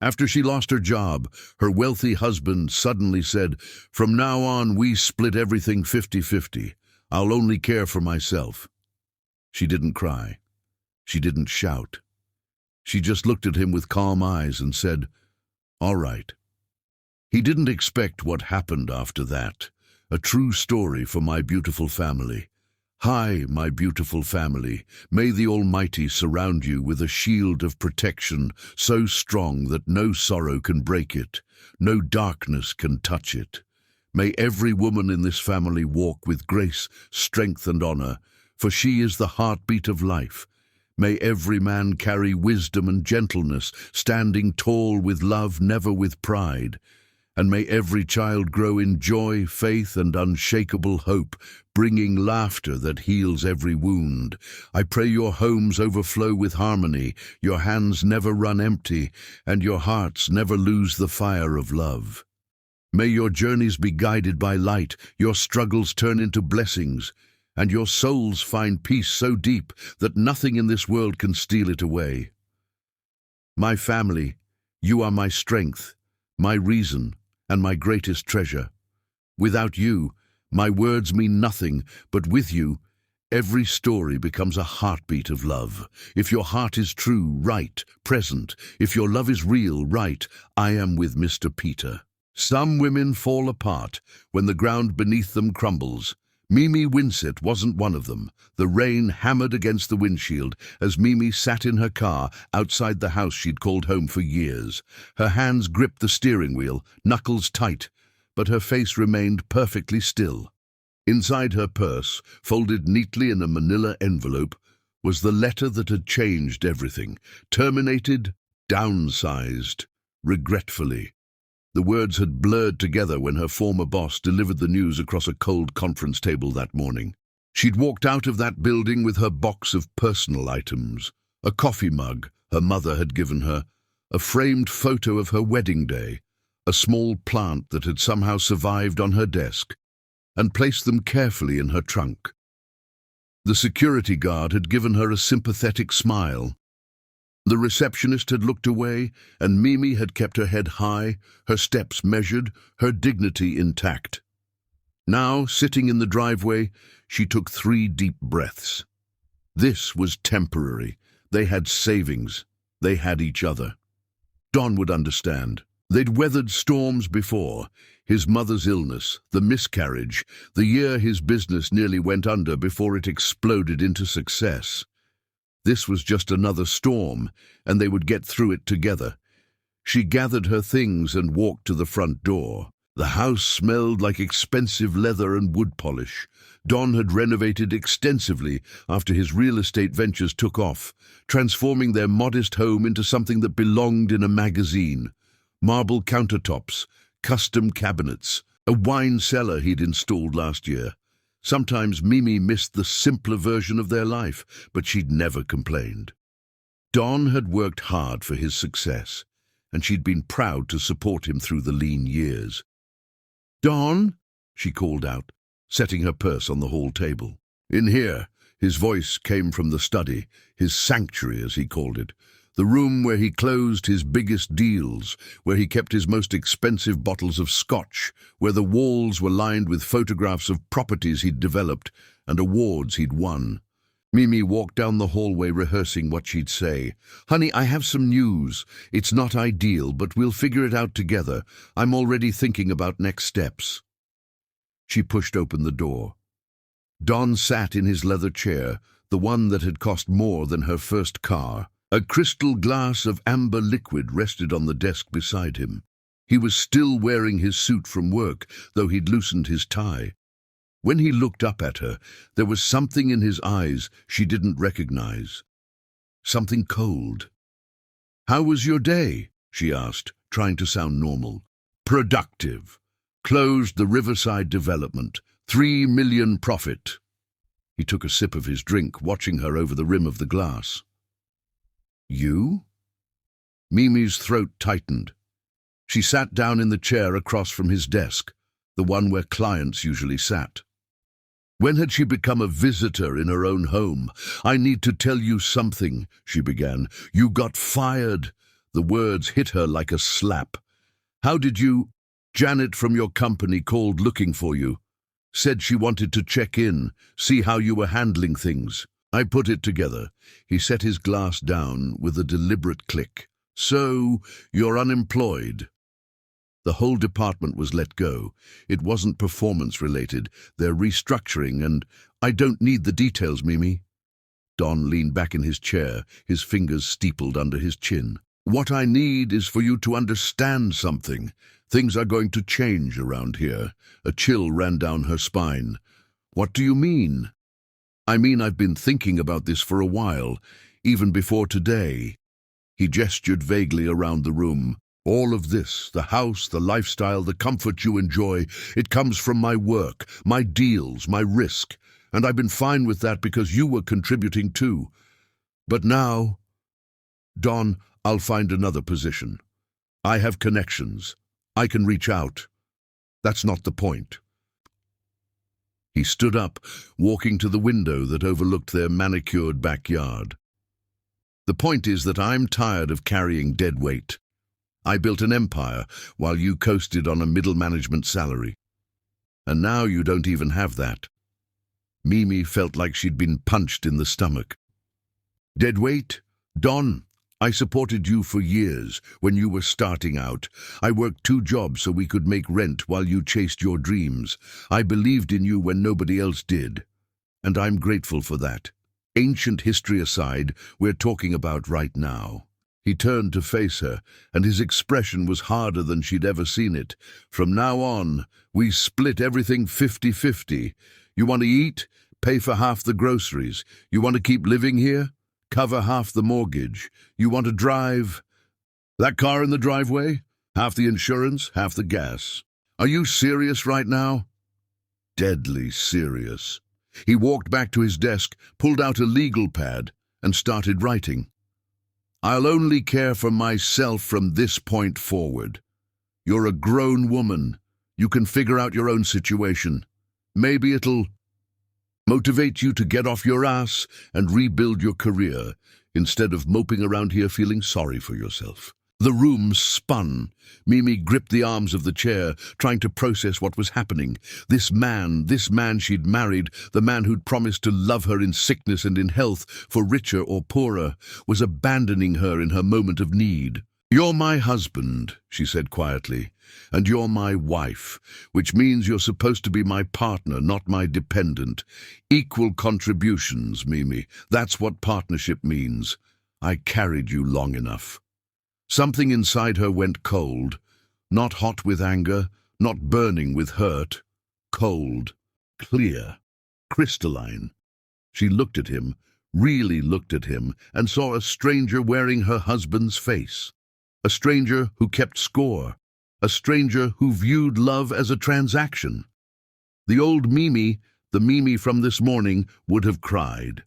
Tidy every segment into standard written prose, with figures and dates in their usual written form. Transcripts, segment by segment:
After she lost her job, her wealthy husband suddenly said, "From now on, we split everything 50-50. I'll only care for myself." She didn't cry. She didn't shout. She just looked at him with calm eyes and said, "All right." He didn't expect what happened after that. A true story for my beautiful family. Hi, my beautiful family. May the Almighty surround you with a shield of protection so strong that no sorrow can break it, no darkness can touch it. May every woman in this family walk with grace, strength, and honor, for she is the heartbeat of life. May every man carry wisdom and gentleness, standing tall with love, never with pride. And may every child grow in joy, faith, and unshakable hope, bringing laughter that heals every wound. I pray your homes overflow with harmony, your hands never run empty, and your hearts never lose the fire of love. May your journeys be guided by light, your struggles turn into blessings, and your souls find peace so deep that nothing in this world can steal it away. My family, you are my strength, my reason, and my greatest treasure. Without you, my words mean nothing, but with you, every story becomes a heartbeat of love. If your heart is true, right, present. If your love is real, right, I am with Mr. Peter. Some women fall apart when the ground beneath them crumbles. Mimi Winsett wasn't one of them. The rain hammered against the windshield as Mimi sat in her car outside the house she'd called home for years. Her hands gripped the steering wheel, knuckles tight, but her face remained perfectly still. Inside her purse, folded neatly in a manila envelope, was the letter that had changed everything. Terminated, downsized, regretfully. The words had blurred together when her former boss delivered the news across a cold conference table that morning. She'd walked out of that building with her box of personal items, a coffee mug her mother had given her, a framed photo of her wedding day, a small plant that had somehow survived on her desk, and placed them carefully in her trunk. The security guard had given her a sympathetic smile. The receptionist had looked away, and Mimi had kept her head high, her steps measured, her dignity intact. Now, sitting in the driveway, she took 3 deep breaths. This was temporary. They had savings. They had each other. Don would understand. They'd weathered storms before. His mother's illness, the miscarriage, the year his business nearly went under before it exploded into success. This was just another storm, and they would get through it together. She gathered her things and walked to the front door. The house smelled like expensive leather and wood polish. Don had renovated extensively after his real estate ventures took off, transforming their modest home into something that belonged in a magazine. Marble countertops, custom cabinets, a wine cellar he'd installed last year. Sometimes Mimi missed the simpler version of their life, but she'd never complained. Don had worked hard for his success, and she'd been proud to support him through the lean years. "Don," she called out, setting her purse on the hall table. "In here." His voice came from the study, his sanctuary as he called it, the room where he closed his biggest deals, where he kept his most expensive bottles of scotch, where the walls were lined with photographs of properties he'd developed and awards he'd won. Mimi walked down the hallway rehearsing what she'd say. "Honey, I have some news. It's not ideal, but we'll figure it out together. I'm already thinking about next steps." She pushed open the door. Don sat in his leather chair, the one that had cost more than her first car. A crystal glass of amber liquid rested on the desk beside him. He was still wearing his suit from work, though he'd loosened his tie. When he looked up at her, there was something in his eyes she didn't recognize. Something cold. "How was your day?" she asked, trying to sound normal. "Productive. Closed the Riverside development. 3 million profit." He took a sip of his drink, watching her over the rim of the glass. "You?" Mimi's throat tightened. She sat down in the chair across from his desk, the one where clients usually sat. When had she become a visitor in her own home? "I need to tell you something," she began. "You got fired. The words hit her like a slap. "How did you—" "Janet from your company called looking for you. Said she wanted to check in, see how you were handling things. I put it together." He set his glass down with a deliberate click. "So, you're unemployed." The whole department was let go. It wasn't performance-related. They're restructuring, and I don't need the details, Mimi. Don leaned back in his chair, his fingers steepled under his chin. "What I need is for you to understand something. Things are going to change around here." A chill ran down her spine. "What do you mean?" "I mean, I've been thinking about this for a while, even before today." He gestured vaguely around the room. "All of this, the house, the lifestyle, the comfort you enjoy, it comes from my work, my deals, my risk. And I've been fine with that because you were contributing too. But now, Don, I'll find another position. I have connections. I can reach out. That's not the point." He stood up, walking to the window that overlooked their manicured backyard. "The point is that I'm tired of carrying dead weight. I built an empire while you coasted on a middle management salary. And now you don't even have that." Mimi felt like she'd been punched in the stomach. "Dead weight? Don, I supported you for years when you were starting out. I worked 2 jobs so we could make rent while you chased your dreams. I believed in you when nobody else did. And I'm grateful for that. Ancient history aside, we're talking about right now." He turned to face her, and his expression was harder than she'd ever seen it. "From now on, we split everything 50-50. You want to eat? Pay for half the groceries. You want to keep living here? Cover half the mortgage. You want to drive? That car in the driveway? Half the insurance, half the gas. Are you serious right now?" Deadly serious. He walked back to his desk, pulled out a legal pad, and started writing. "I'll only care for myself from this point forward. You're a grown woman. You can figure out your own situation. Maybe it'll motivate you to get off your ass and rebuild your career, instead of moping around here feeling sorry for yourself." The room spun. Mimi gripped the arms of the chair, trying to process what was happening. This man she'd married, the man who'd promised to love her in sickness and in health, for richer or poorer, was abandoning her in her moment of need. "You're my husband," she said quietly, "and you're my wife, which means you're supposed to be my partner, not my dependent. Equal contributions, Mimi. That's what partnership means. I carried you long enough." Something inside her went cold, not hot with anger, not burning with hurt. Cold, clear, crystalline. She looked at him, really looked at him, and saw a stranger wearing her husband's face. A stranger who kept score. A stranger who viewed love as a transaction. The old Mimi, the Mimi from this morning, would have cried,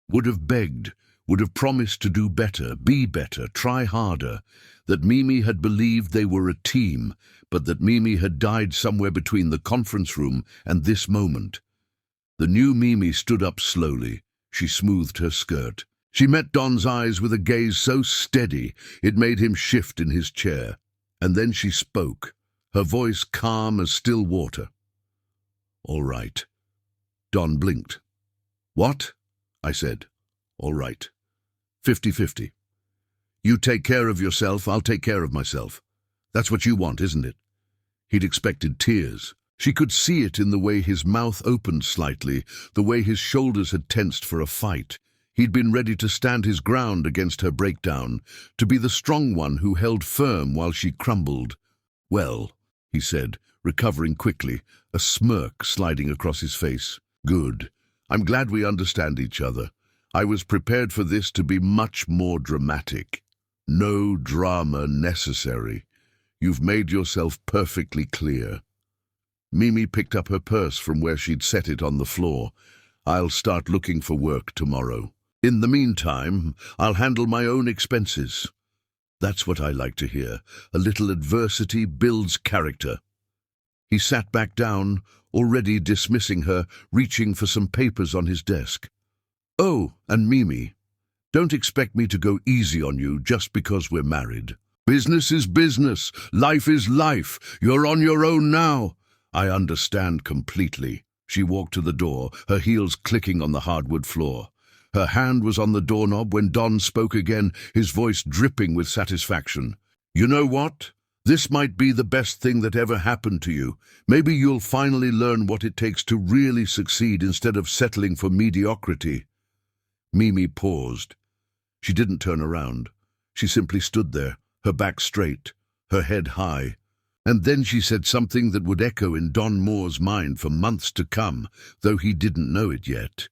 would have begged, would have promised to do better, be better, try harder, that Mimi had believed they were a team, but that Mimi had died somewhere between the conference room and this moment. The new Mimi stood up slowly. She smoothed her skirt. She met Don's eyes with a gaze so steady it made him shift in his chair. And then she spoke, her voice calm as still water. "All right." Don blinked. "What?" I said. "All right. 50-50. You take care of yourself, I'll take care of myself. That's what you want, isn't it?" He'd expected tears. She could see it in the way his mouth opened slightly, the way his shoulders had tensed for a fight. He'd been ready to stand his ground against her breakdown, to be the strong one who held firm while she crumbled. "Well," he said, recovering quickly, a smirk sliding across his face. "Good. I'm glad we understand each other. I was prepared for this to be much more dramatic. No drama necessary. You've made yourself perfectly clear." Mimi picked up her purse from where she'd set it on the floor. "I'll start looking for work tomorrow. In the meantime, I'll handle my own expenses." That's what I like to hear. A little adversity builds character. He sat back down, already dismissing her, reaching for some papers on his desk. "Oh, and Mimi, Don't expect me to go easy on you just because we're married. Business is business. Life is life. You're on your own now. I understand completely. She walked to the door, her heels clicking on the hardwood floor. Her hand was on the doorknob when Don spoke again, his voice dripping with satisfaction. You know what? This might be the best thing that ever happened to you. Maybe you'll finally learn what it takes to really succeed instead of settling for mediocrity. Mimi paused. She didn't turn around. She simply stood there, her back straight, her head high. And then she said something that would echo in Don Moore's mind for months to come, though he didn't know it yet.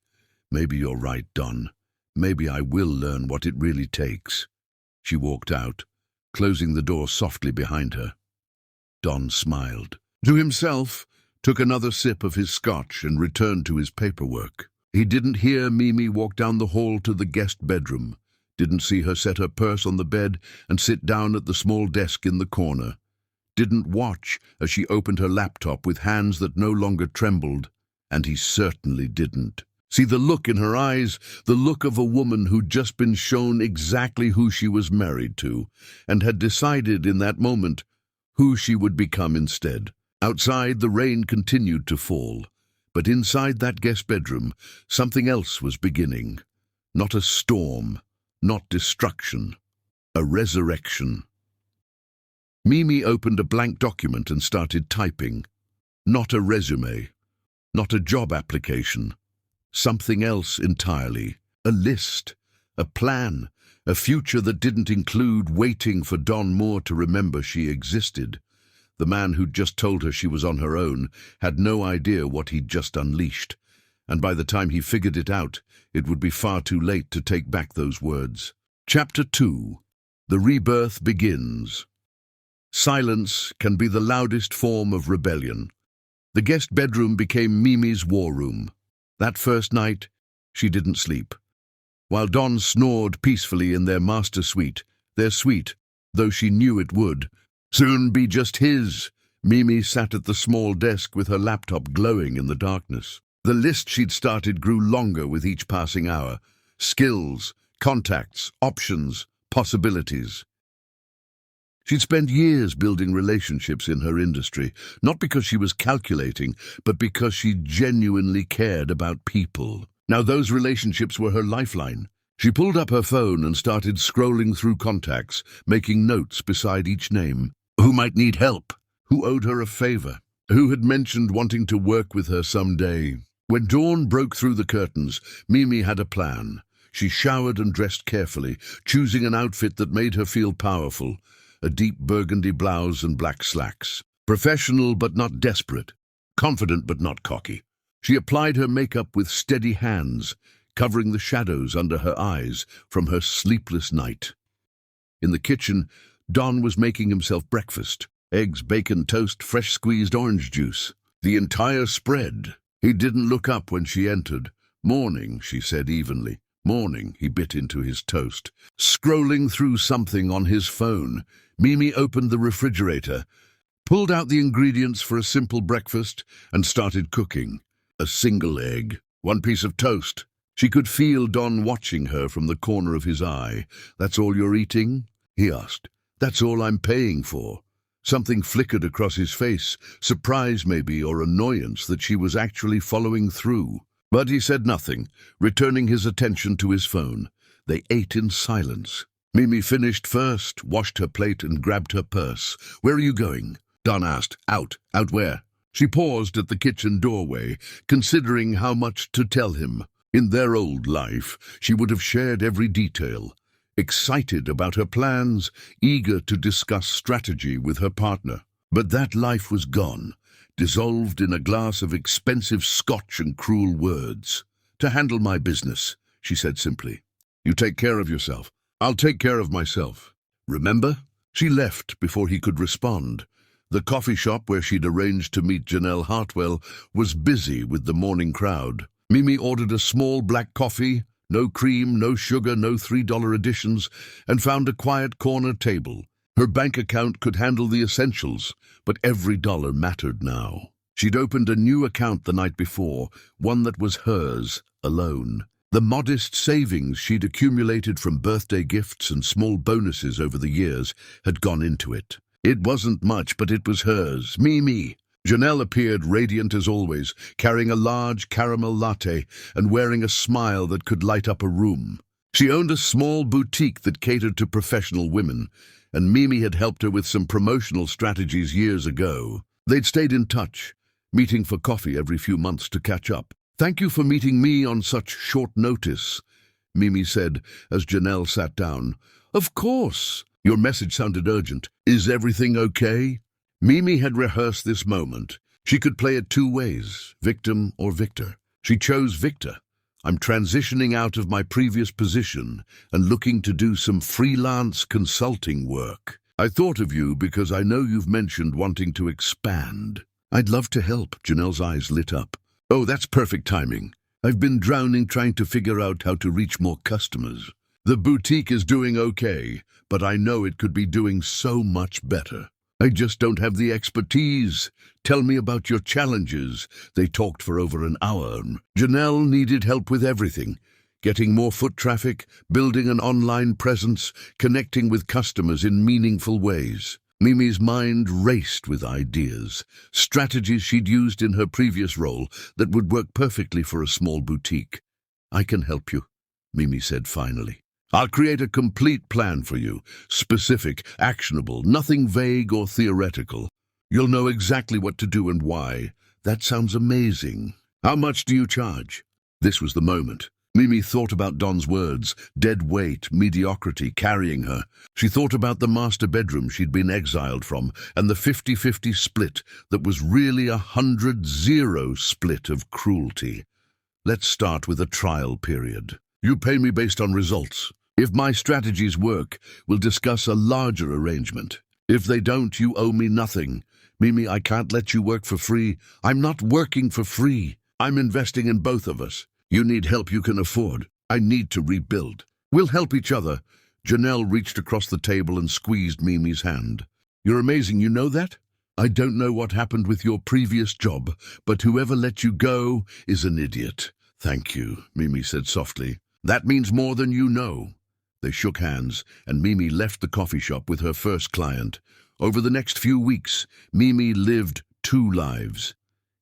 Maybe you're right, Don. Maybe I will learn what it really takes. She walked out, closing the door softly behind her. Don smiled. To himself, took another sip of his scotch and returned to his paperwork. He didn't hear Mimi walk down the hall to the guest bedroom, didn't see her set her purse on the bed and sit down at the small desk in the corner, didn't watch as she opened her laptop with hands that no longer trembled, and he certainly didn't see the look in her eyes, the look of a woman who'd just been shown exactly who she was married to, and had decided in that moment who she would become instead. Outside, the rain continued to fall, but inside that guest bedroom, something else was beginning. Not a storm, not destruction, a resurrection. Mimi opened a blank document and started typing. Not a resume, not a job application. Something else entirely. A list, a plan, a future that didn't include waiting for Don Moore to remember she existed. The man who'd just told her she was on her own had no idea what he'd just unleashed, and by the time he figured it out, it would be far too late to take back those words. Chapter 2. The Rebirth Begins. Silence can be the loudest form of rebellion. The guest bedroom became Mimi's war room. That first night, she didn't sleep. While Don snored peacefully in their master suite, their suite, though she knew it would, soon be just his, Mimi sat at the small desk with her laptop glowing in the darkness. The list she'd started grew longer with each passing hour. Skills, contacts, options, possibilities. She'd spent years building relationships in her industry, not because she was calculating, but because she genuinely cared about people. Now those relationships were her lifeline. She pulled up her phone and started scrolling through contacts, making notes beside each name. Who might need help? Who owed her a favor? Who had mentioned wanting to work with her someday? When dawn broke through the curtains, Mimi had a plan. She showered and dressed carefully, choosing an outfit that made her feel powerful. A deep burgundy blouse and black slacks. Professional but not desperate. Confident but not cocky. She applied her makeup with steady hands, covering the shadows under her eyes from her sleepless night. In the kitchen, Don was making himself breakfast. Eggs, bacon, toast, fresh squeezed orange juice. The entire spread. He didn't look up when she entered. Morning, she said evenly. Morning, he bit into his toast. Scrolling through something on his phone, Mimi opened the refrigerator, pulled out the ingredients for a simple breakfast, and started cooking. A single egg, one piece of toast. She could feel Don watching her from the corner of his eye. That's all you're eating? He asked. That's all I'm paying for. Something flickered across his face, surprise maybe, or annoyance that she was actually following through. But he said nothing, returning his attention to his phone. They ate in silence. Mimi finished first, washed her plate and grabbed her purse. Where are you going? Don asked. Out. Out where? She paused at the kitchen doorway, considering how much to tell him. In their old life, she would have shared every detail. Excited about her plans, eager to discuss strategy with her partner. But that life was gone, dissolved in a glass of expensive scotch and cruel words. To handle my business, she said simply. You take care of yourself. I'll take care of myself. Remember? She left before he could respond. The coffee shop where she'd arranged to meet Janelle Hartwell was busy with the morning crowd. Mimi ordered a small black coffee, no cream, no sugar, no $3 additions, and found a quiet corner table. Her bank account could handle the essentials, but every dollar mattered now. She'd opened a new account the night before, one that was hers, alone. The modest savings she'd accumulated from birthday gifts and small bonuses over the years had gone into it. It wasn't much, but it was hers. Mimi. Janelle appeared radiant as always, carrying a large caramel latte and wearing a smile that could light up a room. She owned a small boutique that catered to professional women, and Mimi had helped her with some promotional strategies years ago. They'd stayed in touch, meeting for coffee every few months to catch up. "Thank you for meeting me on such short notice," Mimi said as Janelle sat down. "Of course. Your message sounded urgent. Is everything okay?" Mimi had rehearsed this moment. She could play it two ways, victim or victor. She chose victor. "I'm transitioning out of my previous position and looking to do some freelance consulting work. I thought of you because I know you've mentioned wanting to expand." "I'd love to help." Janelle's eyes lit up. "Oh, that's perfect timing. I've been drowning trying to figure out how to reach more customers. The boutique is doing okay, but I know it could be doing so much better. I just don't have the expertise. Tell me about your challenges." They talked for over an hour. Janelle needed help with everything. Getting more foot traffic, building an online presence, connecting with customers in meaningful ways. Mimi's mind raced with ideas, strategies she'd used in her previous role that would work perfectly for a small boutique. "I can help you," Mimi said finally. "I'll create a complete plan for you, specific, actionable, nothing vague or theoretical. You'll know exactly what to do and why." "That sounds amazing. How much do you charge?" This was the moment. Mimi thought about Don's words, dead weight, mediocrity, carrying her. She thought about the master bedroom she'd been exiled from, and the 50-50 split that was really a 100-0 split of cruelty. "Let's start with a trial period. You pay me based on results. If my strategies work, we'll discuss a larger arrangement. If they don't, you owe me nothing. Mimi, I can't let you work for free. I'm not working for free. I'm investing in both of us. You need help you can afford. I need to rebuild. We'll help each other." Janelle reached across the table and squeezed Mimi's hand. "You're amazing, you know that? I don't know what happened with your previous job, but whoever let you go is an idiot." "Thank you," Mimi said softly. "That means more than you know." They shook hands, and Mimi left the coffee shop with her first client. Over the next few weeks, Mimi lived two lives.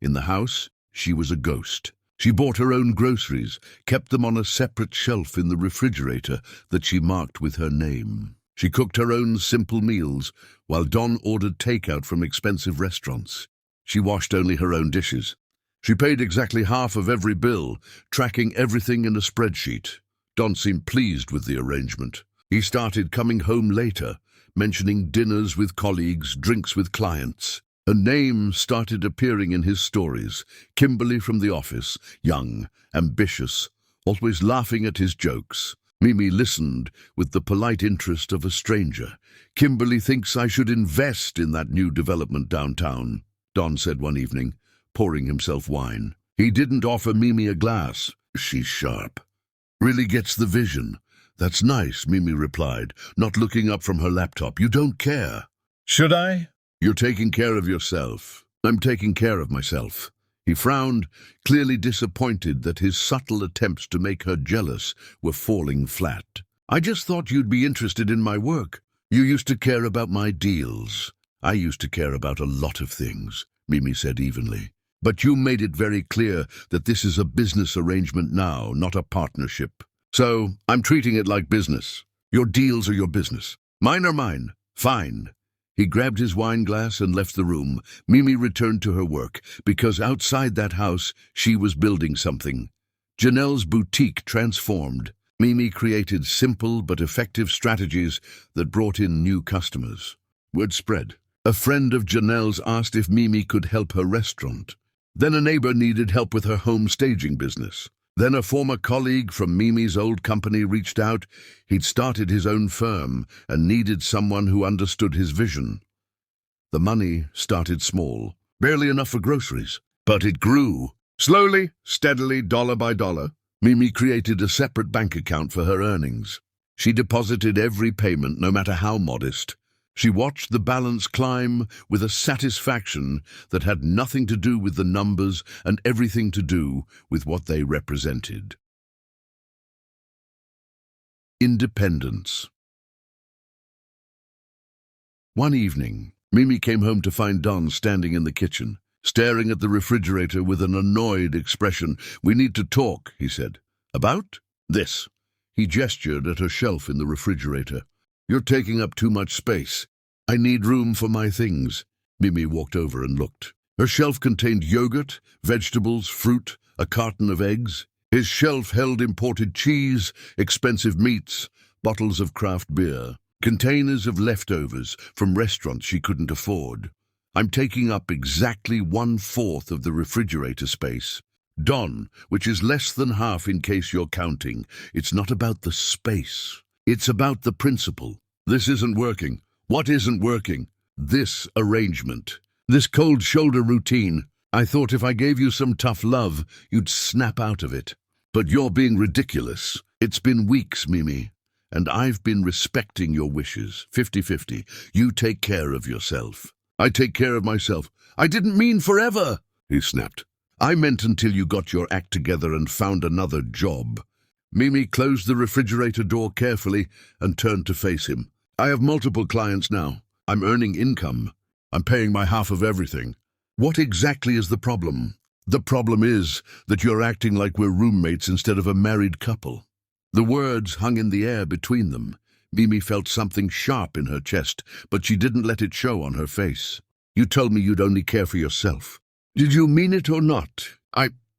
In the house, she was a ghost. She bought her own groceries, kept them on a separate shelf in the refrigerator that she marked with her name. She cooked her own simple meals, while Don ordered takeout from expensive restaurants. She washed only her own dishes. She paid exactly half of every bill, tracking everything in a spreadsheet. Don seemed pleased with the arrangement. He started coming home later, mentioning dinners with colleagues, drinks with clients. Her name started appearing in his stories. Kimberly from the office, young, ambitious, always laughing at his jokes. Mimi listened with the polite interest of a stranger. "Kimberly thinks I should invest in that new development downtown," Don said one evening, pouring himself wine. He didn't offer Mimi a glass. "She's sharp. Really gets the vision." "That's nice," Mimi replied, not looking up from her laptop. "You don't care." "Should I?" "You're taking care of yourself." "I'm taking care of myself." He frowned, clearly disappointed that his subtle attempts to make her jealous were falling flat. "I just thought you'd be interested in my work. You used to care about my deals." "I used to care about a lot of things," Mimi said evenly. "But you made it very clear that this is a business arrangement now, not a partnership. So I'm treating it like business. Your deals are your business. Mine are mine. Fine." He grabbed his wine glass and left the room. Mimi returned to her work, because outside that house, she was building something. Janelle's boutique transformed. Mimi created simple but effective strategies that brought in new customers. Word spread. A friend of Janelle's asked if Mimi could help her restaurant. Then a neighbor needed help with her home staging business. Then a former colleague from Mimi's old company reached out. He'd started his own firm and needed someone who understood his vision. The money started small, barely enough for groceries, but it grew. Slowly, steadily, dollar by dollar, Mimi created a separate bank account for her earnings. She deposited every payment, no matter how modest. She watched the balance climb with a satisfaction that had nothing to do with the numbers and everything to do with what they represented. Independence. One evening, Mimi came home to find Don standing in the kitchen, staring at the refrigerator with an annoyed expression. "We need to talk," he said. "About? This." He gestured at a shelf in the refrigerator. "You're taking up too much space. I need room for my things." Mimi walked over and looked. Her shelf contained yogurt, vegetables, fruit, a carton of eggs. His shelf held imported cheese, expensive meats, bottles of craft beer, containers of leftovers from restaurants she couldn't afford. "I'm taking up exactly 1/4 of the refrigerator space. Don, which is less than half in case you're counting. It's not about the space. It's about the principle. This isn't working." "What isn't working?" "This arrangement. This cold shoulder routine. I thought if I gave you some tough love, you'd snap out of it. But you're being ridiculous. It's been weeks, Mimi, and I've been respecting your wishes. 50-50. You take care of yourself." "I take care of myself." "I didn't mean forever," he snapped. "I meant until you got your act together and found another job." Mimi closed the refrigerator door carefully and turned to face him. "I have multiple clients now. I'm earning income. I'm paying my half of everything. What exactly is the problem?" "The problem is that you're acting like we're roommates instead of a married couple." The words hung in the air between them. Mimi felt something sharp in her chest, but she didn't let it show on her face. "You told me you'd only care for yourself. Did you mean it or not?"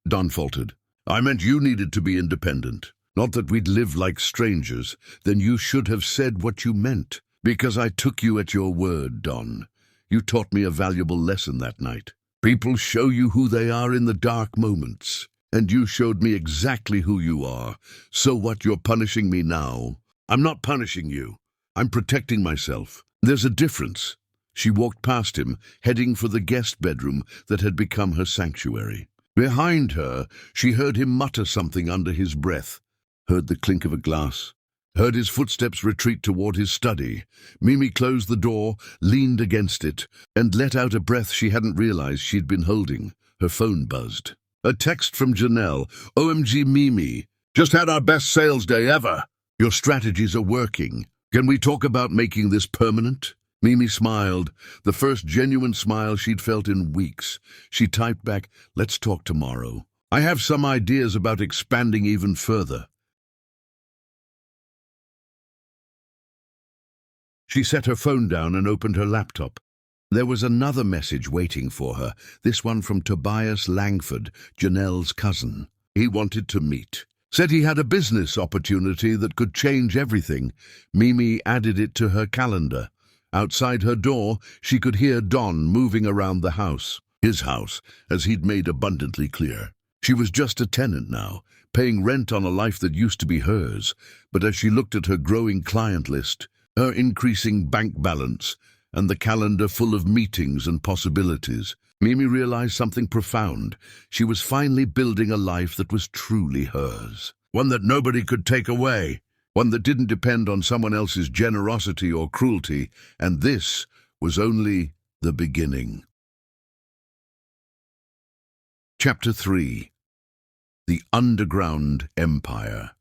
Don faltered. "I meant you needed to be independent. Not that we'd live like strangers. Then you should have said what you meant. Because I took you at your word, Don. You taught me a valuable lesson that night. People show you who they are in the dark moments. And you showed me exactly who you are. So what, you're punishing me now?" "I'm not punishing you. I'm protecting myself. There's a difference." She walked past him, heading for the guest bedroom that had become her sanctuary. Behind her, she heard him mutter something under his breath, heard the clink of a glass, heard his footsteps retreat toward his study. Mimi closed the door, leaned against it, and let out a breath she hadn't realized she'd been holding. Her phone buzzed. A text from Janelle. "OMG Mimi, just had our best sales day ever. Your strategies are working. Can we talk about making this permanent?" Mimi smiled, the first genuine smile she'd felt in weeks. She typed back, "Let's talk tomorrow. I have some ideas about expanding even further." She set her phone down and opened her laptop. There was another message waiting for her, this one from Tobias Langford, Janelle's cousin. He wanted to meet. Said he had a business opportunity that could change everything. Mimi added it to her calendar. Outside her door, she could hear Don moving around the house. His house, as he'd made abundantly clear. She was just a tenant now, paying rent on a life that used to be hers. But as she looked at her growing client list, her increasing bank balance, and the calendar full of meetings and possibilities, Mimi realized something profound. She was finally building a life that was truly hers. One that nobody could take away. One that didn't depend on someone else's generosity or cruelty. And this was only the beginning. Chapter 3. The Underground Empire.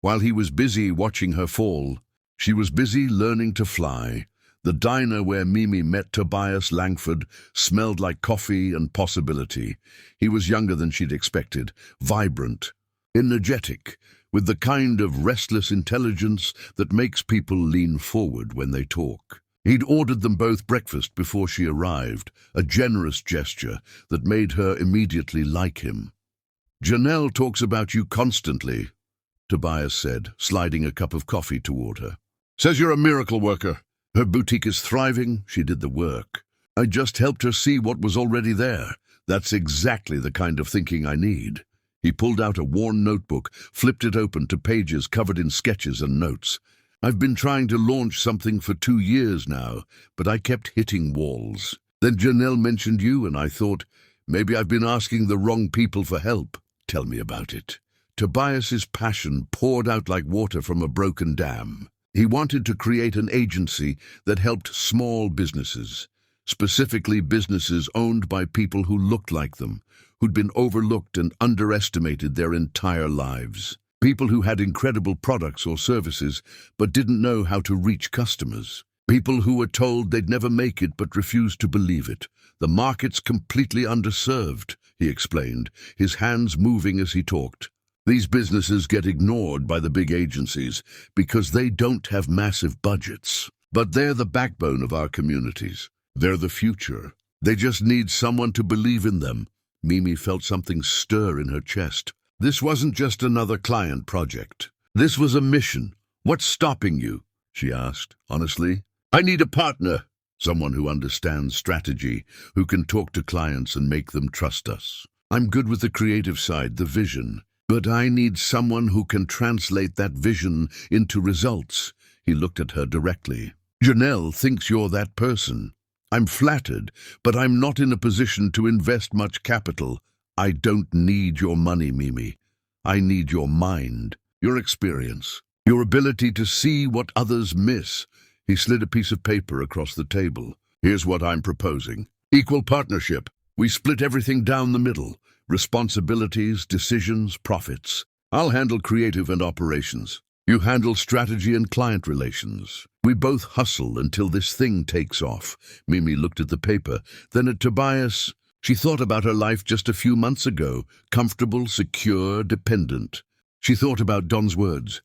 While he was busy watching her fall, she was busy learning to fly. The diner where Mimi met Tobias Langford smelled like coffee and possibility. He was younger than she'd expected, vibrant, energetic, with the kind of restless intelligence that makes people lean forward when they talk. He'd ordered them both breakfast before she arrived, a generous gesture that made her immediately like him. "Janelle talks about you constantly," Tobias said, sliding a cup of coffee toward her. "Says you're a miracle worker. Her boutique is thriving. She did the work. I just helped her see what was already there. That's exactly the kind of thinking I need." He pulled out a worn notebook, flipped it open to pages covered in sketches and notes. "I've been trying to launch something for 2 years now, but I kept hitting walls. Then Janelle mentioned you, and I thought, maybe I've been asking the wrong people for help. Tell me about it." Tobias's passion poured out like water from a broken dam. He wanted to create an agency that helped small businesses, specifically businesses owned by people who looked like them, who'd been overlooked and underestimated their entire lives. People who had incredible products or services but didn't know how to reach customers. People who were told they'd never make it but refused to believe it. The market's completely underserved, he explained, his hands moving as he talked. These businesses get ignored by the big agencies because they don't have massive budgets. But they're the backbone of our communities. They're the future. They just need someone to believe in them. Mimi felt something stir in her chest. This wasn't just another client project. This was a mission. What's stopping you? She asked, honestly. I need a partner, someone who understands strategy, who can talk to clients and make them trust us. I'm good with the creative side, the vision, but I need someone who can translate that vision into results. He looked at her directly. Janelle thinks you're that person. I'm flattered, but I'm not in a position to invest much capital. I don't need your money, Mimi. I need your mind, your experience, your ability to see what others miss. He slid a piece of paper across the table. Here's what I'm proposing. Equal partnership. We split everything down the middle. Responsibilities, decisions, profits. I'll handle creative and operations. You handle strategy and client relations. We both hustle until this thing takes off. Mimi looked at the paper, then at Tobias. She thought about her life just a few months ago. Comfortable, secure, dependent. She thought about Don's words.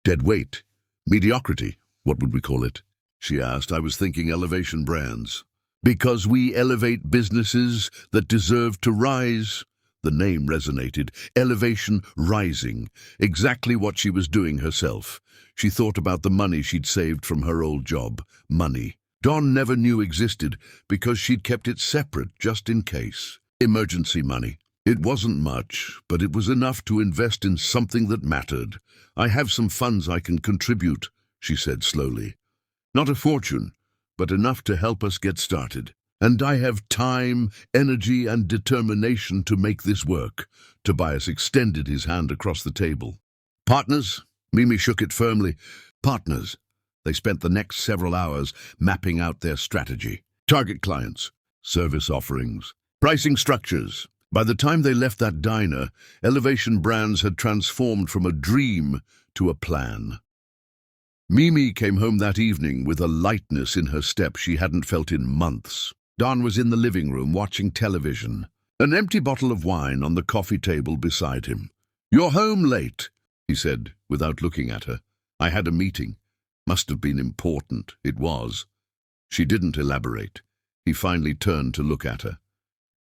Dead weight. Mediocrity. What would we call it? She asked. I was thinking elevation brands. Because we elevate businesses that deserve to rise. The name resonated. Elevation, rising. Exactly what she was doing herself. She thought about the money she'd saved from her old job. Money. Don never knew existed because she'd kept it separate just in case. Emergency money. It wasn't much, but it was enough to invest in something that mattered. I have some funds I can contribute, she said slowly. Not a fortune, but enough to help us get started. And I have time, energy, and determination to make this work. Tobias extended his hand across the table. Partners? Mimi shook it firmly. Partners. They spent the next several hours mapping out their strategy. Target clients, service offerings, pricing structures. By the time they left that diner, Elevation Brands had transformed from a dream to a plan. Mimi came home that evening with a lightness in her step she hadn't felt in months. Don was in the living room watching television, an empty bottle of wine on the coffee table beside him. You're home late, he said, without looking at her. I had a meeting. Must have been important. It was. She didn't elaborate. He finally turned to look at her.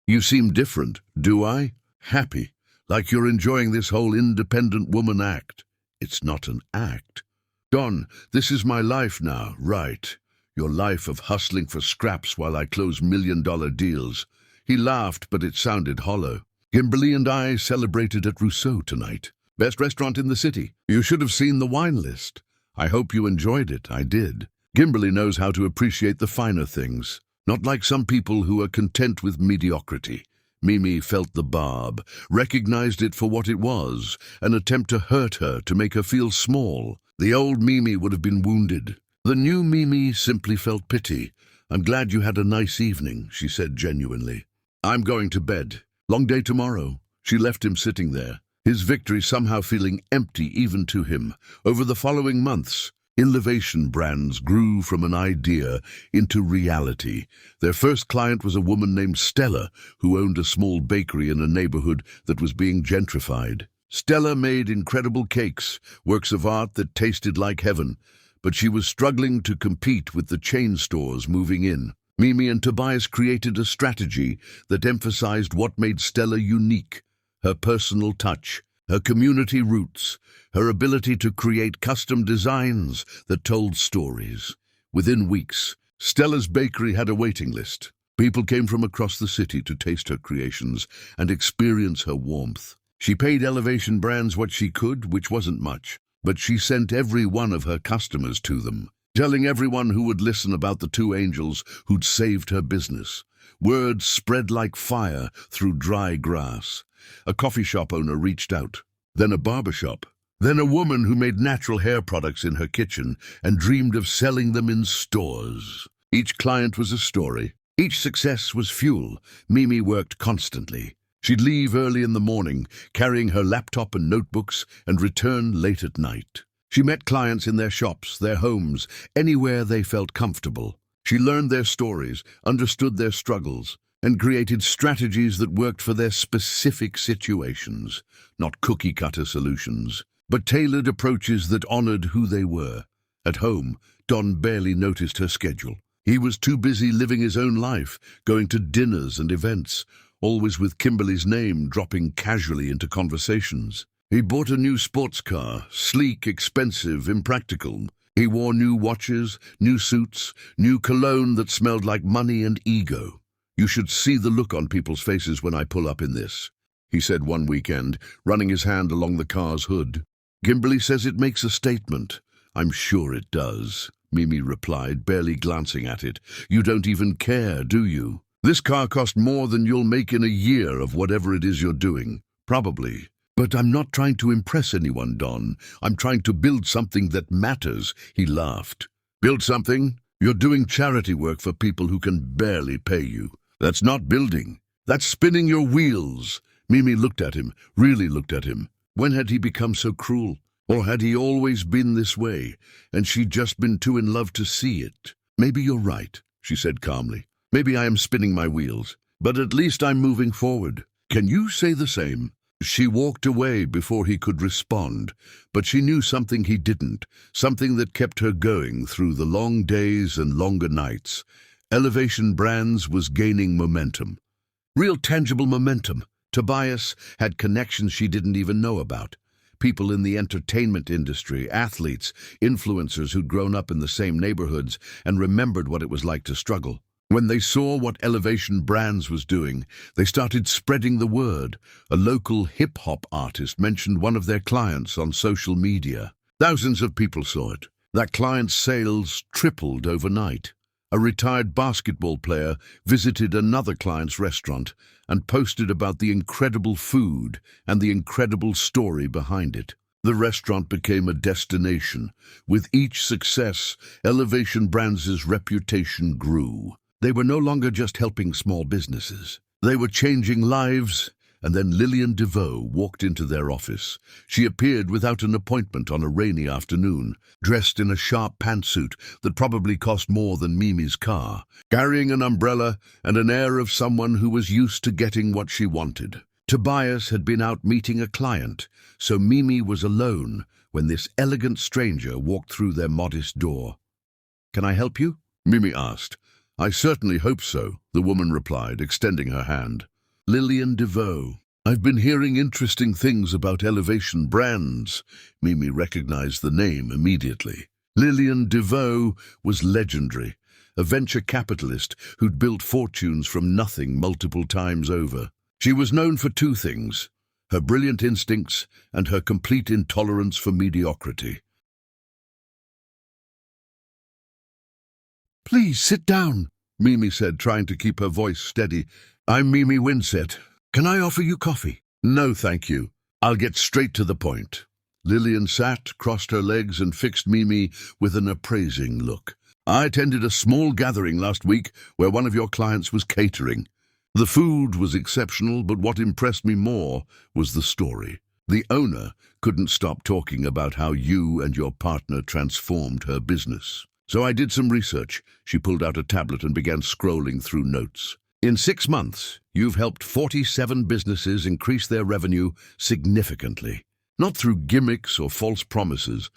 You seem different, do I? Happy, like you're enjoying this whole independent woman act. It's not an act. Don, this is my life now, right? Your life of hustling for scraps while I close million-dollar deals. He laughed, but it sounded hollow. Kimberly and I celebrated at Rousseau tonight. Best restaurant in the city. You should have seen the wine list. I hope you enjoyed it. I did. Kimberly knows how to appreciate the finer things, not like some people who are content with mediocrity. Mimi felt the barb, recognized it for what it was, an attempt to hurt her, to make her feel small. The old Mimi would have been wounded. The new Mimi simply felt pity. I'm glad you had a nice evening, she said genuinely. I'm going to bed. Long day tomorrow. She left him sitting there, his victory somehow feeling empty even to him. Over the following months, Elevation Brands grew from an idea into reality. Their first client was a woman named Stella, who owned a small bakery in a neighborhood that was being gentrified. Stella made incredible cakes, works of art that tasted like heaven, but she was struggling to compete with the chain stores moving in. Mimi and Tobias created a strategy that emphasized what made Stella unique: her personal touch, her community roots, her ability to create custom designs that told stories. Within weeks, Stella's bakery had a waiting list. People came from across the city to taste her creations and experience her warmth. She paid Elevation Brands what she could, which wasn't much, but she sent every one of her customers to them, telling everyone who would listen about the two angels who'd saved her business. Word spread like fire through dry grass. A coffee shop owner reached out, then a barber shop, then a woman who made natural hair products in her kitchen and dreamed of selling them in stores. Each client was a story. Each success was fuel. Mimi worked constantly. She'd leave early in the morning, carrying her laptop and notebooks, and return late at night. She met clients in their shops, their homes, anywhere they felt comfortable. She learned their stories, understood their struggles, and created strategies that worked for their specific situations. Not cookie-cutter solutions, but tailored approaches that honored who they were. At home, Don barely noticed her schedule. He was too busy living his own life, going to dinners and events, always with Kimberly's name dropping casually into conversations. He bought a new sports car, sleek, expensive, impractical. He wore new watches, new suits, new cologne that smelled like money and ego. "You should see the look on people's faces when I pull up in this," he said one weekend, running his hand along the car's hood. "Kimberly says it makes a statement." "I'm sure it does," Mimi replied, barely glancing at it. "You don't even care, do you? This car cost more than you'll make in a year of whatever it is you're doing. Probably. But I'm not trying to impress anyone, Don. I'm trying to build something that matters," he laughed. "Build something? You're doing charity work for people who can barely pay you. That's not building. That's spinning your wheels." Mimi looked at him, really looked at him. When had he become so cruel? Or had he always been this way, and she'd just been too in love to see it? "Maybe you're right," she said calmly. "Maybe I am spinning my wheels, but at least I'm moving forward. Can you say the same?" She walked away before he could respond, but she knew something he didn't, something that kept her going through the long days and longer nights. Elevation Brands was gaining momentum. Real tangible momentum. Tobias had connections she didn't even know about. People in the entertainment industry, athletes, influencers who'd grown up in the same neighborhoods and remembered what it was like to struggle. When they saw what Elevation Brands was doing, they started spreading the word. A local hip-hop artist mentioned one of their clients on social media. Thousands of people saw it. That client's sales tripled overnight. A retired basketball player visited another client's restaurant and posted about the incredible food and the incredible story behind it. The restaurant became a destination. With each success, Elevation Brands' reputation grew. They were no longer just helping small businesses. They were changing lives. And then Lillian DeVoe walked into their office. She appeared without an appointment on a rainy afternoon, dressed in a sharp pantsuit that probably cost more than Mimi's car, carrying an umbrella and an air of someone who was used to getting what she wanted. Tobias had been out meeting a client, so Mimi was alone when this elegant stranger walked through their modest door. "Can I help you?" Mimi asked. "I certainly hope so," the woman replied, extending her hand. "Lillian DeVoe. I've been hearing interesting things about Elevation Brands." Mimi recognized the name immediately. Lillian DeVoe was legendary, a venture capitalist who'd built fortunes from nothing multiple times over. She was known for two things: her brilliant instincts and her complete intolerance for mediocrity. "Please sit down," Mimi said, trying to keep her voice steady. "I'm Mimi Winsett. Can I offer you coffee?" "No, thank you. I'll get straight to the point." Lillian sat, crossed her legs, and fixed Mimi with an appraising look. "I attended a small gathering last week where one of your clients was catering. The food was exceptional, but what impressed me more was the story. The owner couldn't stop talking about how you and your partner transformed her business. So I did some research." She pulled out a tablet and began scrolling through notes. "In 6 months, you've helped 47 businesses increase their revenue significantly. Not through gimmicks or false promises,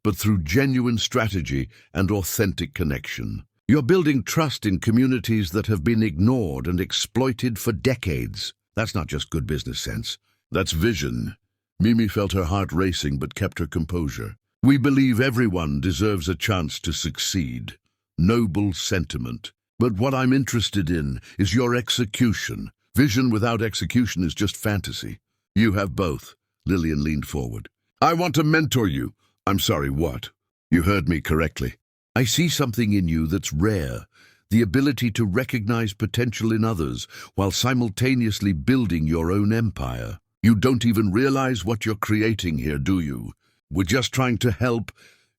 but through genuine strategy and authentic connection. You're building trust in communities that have been ignored and exploited for decades. That's not just good business sense. That's vision." Mimi felt her heart racing but kept her composure. "We believe everyone deserves a chance to succeed." Noble sentiment. "But what I'm interested in is your execution. Vision without execution is just fantasy. You have both." Lillian leaned forward. "I want to mentor you." "I'm sorry, what?" "You heard me correctly. I see something in you that's rare. The ability to recognize potential in others while simultaneously building your own empire. You don't even realize what you're creating here, do you? We're just trying to help.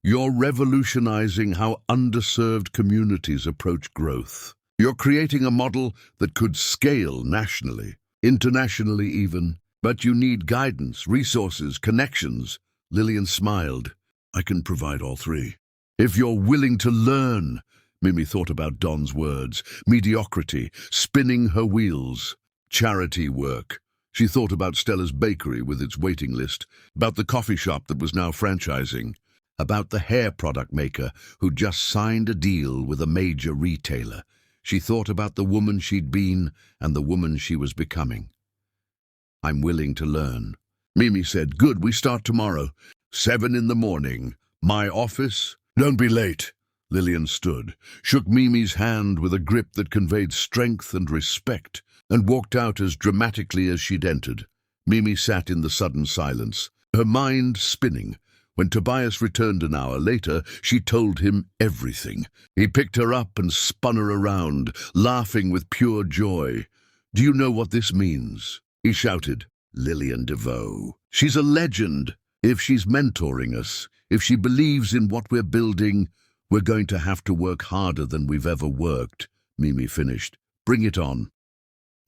You're revolutionizing how underserved communities approach growth. You're creating a model that could scale nationally. internationally even. But you need guidance, resources, connections. Lillian smiled. I can provide all three. If you're willing to learn. Mimi thought about Don's words. Mediocrity, spinning her wheels. Charity work. She thought about Stella's bakery with its waiting list, about the coffee shop that was now franchising, about the hair product maker who'd just signed a deal with a major retailer. She thought about the woman she'd been and the woman she was becoming. I'm willing to learn. Mimi said, good, we start tomorrow. 7 in the morning. My office? Don't be late. Lillian stood, shook Mimi's hand with a grip that conveyed strength and respect, and walked out as dramatically as she'd entered. Mimi sat in the sudden silence, her mind spinning. When Tobias returned an hour later, she told him everything. He picked her up and spun her around, laughing with pure joy. Do you know what this means? He shouted. Lillian DeVoe. She's a legend. If she's mentoring us, if she believes in what we're building, we're going to have to work harder than we've ever worked. Mimi finished. Bring it on.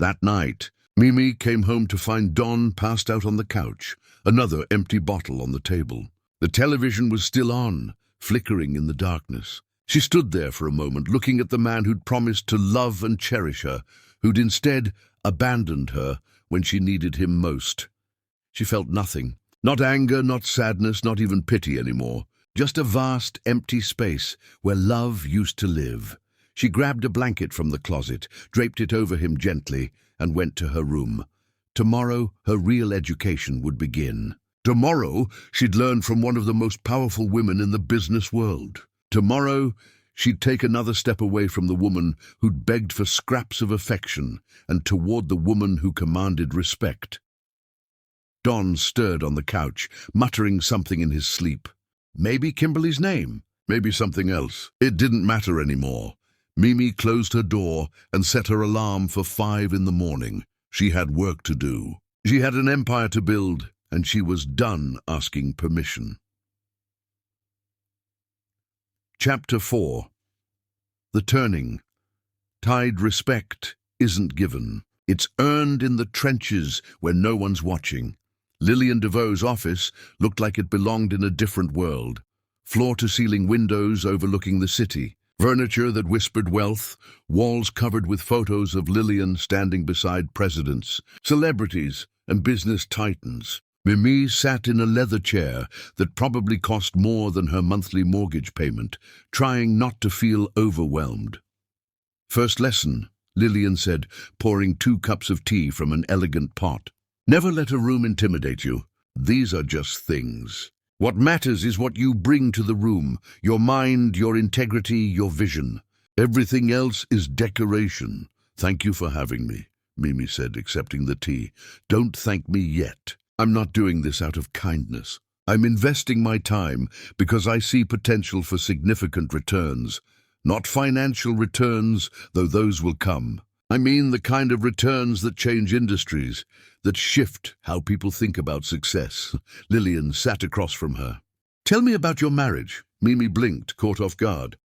That night, Mimi came home to find Don passed out on the couch, another empty bottle on the table. The television was still on, flickering in the darkness. She stood there for a moment, looking at the man who'd promised to love and cherish her, who'd instead abandoned her when she needed him most. She felt nothing. Not anger, not sadness, not even pity anymore. Just a vast, empty space where love used to live. She grabbed a blanket from the closet, draped it over him gently, and went to her room. Tomorrow, her real education would begin. Tomorrow, she'd learn from one of the most powerful women in the business world. Tomorrow, she'd take another step away from the woman who'd begged for scraps of affection and toward the woman who commanded respect. Don stirred on the couch, muttering something in his sleep. Maybe Kimberly's name, maybe something else. It didn't matter anymore. Mimi closed her door and set her alarm for 5 in the morning. She had work to do. She had an empire to build, and she was done asking permission. Chapter 4. The Turning. Tide respect isn't given. It's earned in the trenches where no one's watching. Lillian DeVoe's office looked like it belonged in a different world. Floor-to-ceiling windows overlooking the city, furniture that whispered wealth, walls covered with photos of Lillian standing beside presidents, celebrities, and business titans. Mimi sat in a leather chair that probably cost more than her monthly mortgage payment, trying not to feel overwhelmed. First lesson, Lillian said, pouring 2 cups of tea from an elegant pot. Never let a room intimidate you. These are just things. What matters is what you bring to the room, your mind, your integrity, your vision. Everything else is decoration. Thank you for having me, Mimi said, accepting the tea. Don't thank me yet. I'm not doing this out of kindness. I'm investing my time because I see potential for significant returns. Not financial returns, though those will come. I mean the kind of returns that change industries, that shift how people think about success. Lillian sat across from her. Tell me about your marriage. Mimi blinked, caught off guard.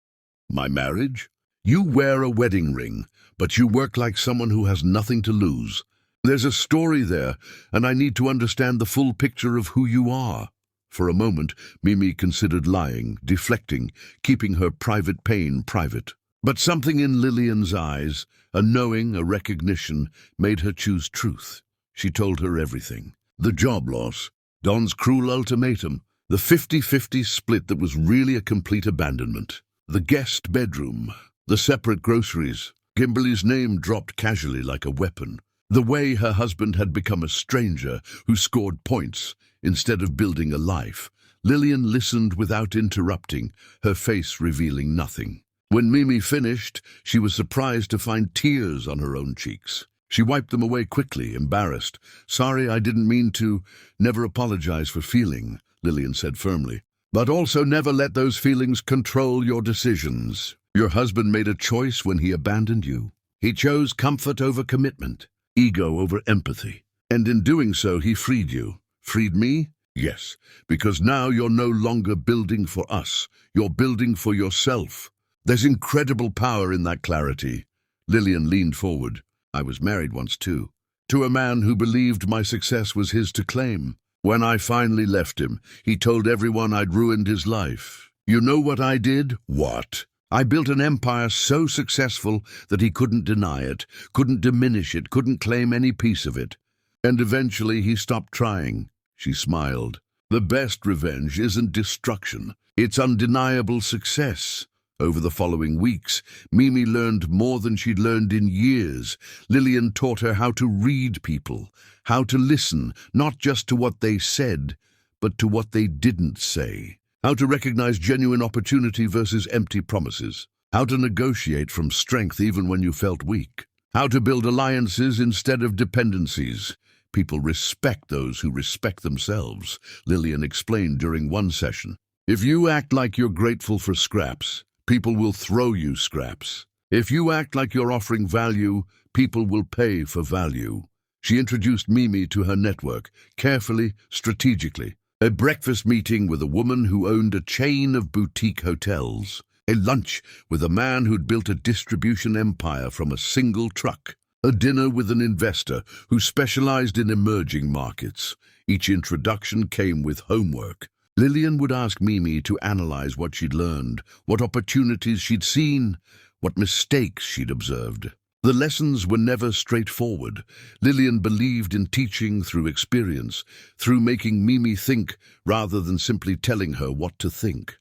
My marriage? You wear a wedding ring, but you work like someone who has nothing to lose. There's a story there, and I need to understand the full picture of who you are. For a moment, Mimi considered lying, deflecting, keeping her private pain private. But something in Lillian's eyes, a knowing, a recognition, made her choose truth. She told her everything. The job loss, Don's cruel ultimatum, the 50-50 split that was really a complete abandonment, the guest bedroom, the separate groceries, Kimberly's name dropped casually like a weapon, the way her husband had become a stranger who scored points instead of building a life. Lillian listened without interrupting, her face revealing nothing. When Mimi finished, she was surprised to find tears on her own cheeks. She wiped them away quickly, embarrassed. Sorry, I didn't mean to. Never apologize for feeling, Lillian said firmly. But also never let those feelings control your decisions. Your husband made a choice when he abandoned you. He chose comfort over commitment, ego over empathy. And in doing so, he freed you. Freed me? Yes, because now you're no longer building for us. You're building for yourself. There's incredible power in that clarity. Lillian leaned forward. I was married once too. to a man who believed my success was his to claim. When I finally left him, he told everyone I'd ruined his life. You know what I did? What? I built an empire so successful that he couldn't deny it, couldn't diminish it, couldn't claim any piece of it. And eventually he stopped trying. She smiled. The best revenge isn't destruction, it's undeniable success. Over the following weeks, Mimi learned more than she'd learned in years. Lillian taught her how to read people, how to listen, not just to what they said, but to what they didn't say. How to recognize genuine opportunity versus empty promises. How to negotiate from strength even when you felt weak. How to build alliances instead of dependencies. People respect those who respect themselves, Lillian explained during one session. If you act like you're grateful for scraps, people will throw you scraps. If you act like you're offering value, people will pay for value. She introduced Mimi to her network, carefully, strategically. A breakfast meeting with a woman who owned a chain of boutique hotels. A lunch with a man who'd built a distribution empire from a single truck. A dinner with an investor who specialized in emerging markets. Each introduction came with homework. Lillian would ask Mimi to analyze what she'd learned, what opportunities she'd seen, what mistakes she'd observed. The lessons were never straightforward. Lillian believed in teaching through experience, through making Mimi think rather than simply telling her what to think.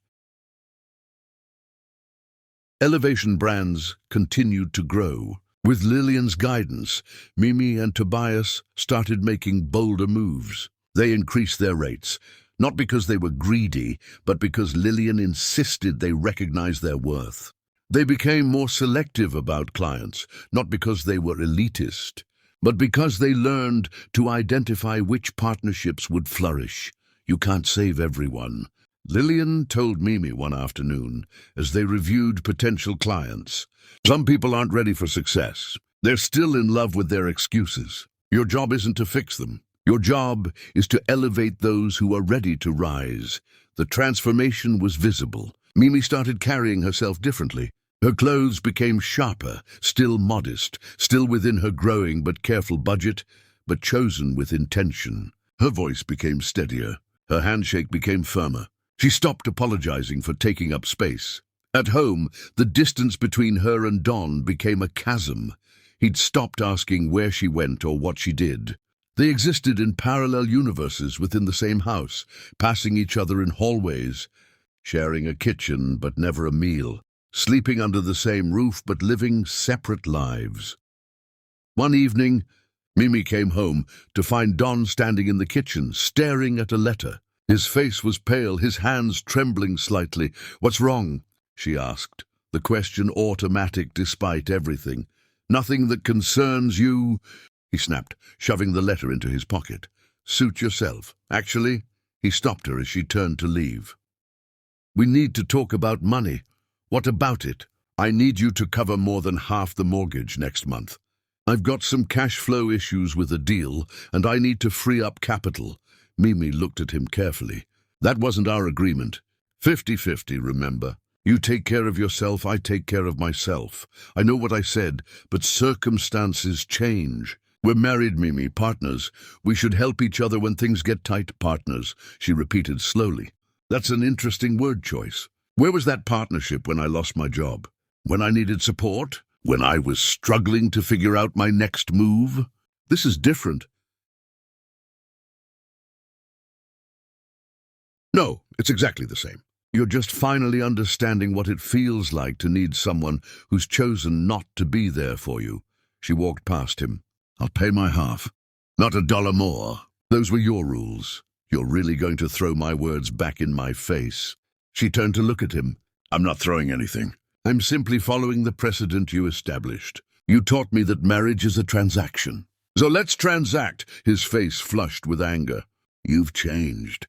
Elevation Brands continued to grow. With Lillian's guidance, Mimi and Tobias started making bolder moves. They increased their rates, not because they were greedy, but because Lillian insisted they recognize their worth. They became more selective about clients, not because they were elitist, but because they learned to identify which partnerships would flourish. You can't save everyone. Lillian told Mimi one afternoon, as they reviewed potential clients, some people aren't ready for success. They're still in love with their excuses. Your job isn't to fix them. Your job is to elevate those who are ready to rise. The transformation was visible. Mimi started carrying herself differently. Her clothes became sharper, still modest, still within her growing but careful budget, but chosen with intention. Her voice became steadier. Her handshake became firmer. She stopped apologizing for taking up space. At home, the distance between her and Don became a chasm. He'd stopped asking where she went or what she did. They existed in parallel universes within the same house, passing each other in hallways, sharing a kitchen but never a meal, sleeping under the same roof but living separate lives. One evening, Mimi came home to find Don standing in the kitchen, staring at a letter. His face was pale, his hands trembling slightly. "What's wrong?" she asked, the question automatic despite everything. "Nothing that concerns you," he snapped, shoving the letter into his pocket. "Suit yourself." Actually, he stopped her as she turned to leave. "We need to talk about money." "What about it?" "I need you to cover more than half the mortgage next month. I've got some cash flow issues with a deal, and I need to free up capital." Mimi looked at him carefully. "That wasn't our agreement. 50-50, remember? You take care of yourself, I take care of myself. I know what I said, but circumstances change. We're married, Mimi, partners. We should help each other when things get tight, partners," she repeated slowly. "That's an interesting word choice. Where was that partnership when I lost my job? When I needed support? When I was struggling to figure out my next move? This is different." "No, it's exactly the same. You're just finally understanding what it feels like to need someone who's chosen not to be there for you." She walked past him. "I'll pay my half. Not $1 more. Those were your rules. You're really going to throw my words back in my face." She turned to look at him. "I'm not throwing anything. I'm simply following the precedent you established. You taught me that marriage is a transaction. So let's transact." His face flushed with anger. "You've changed.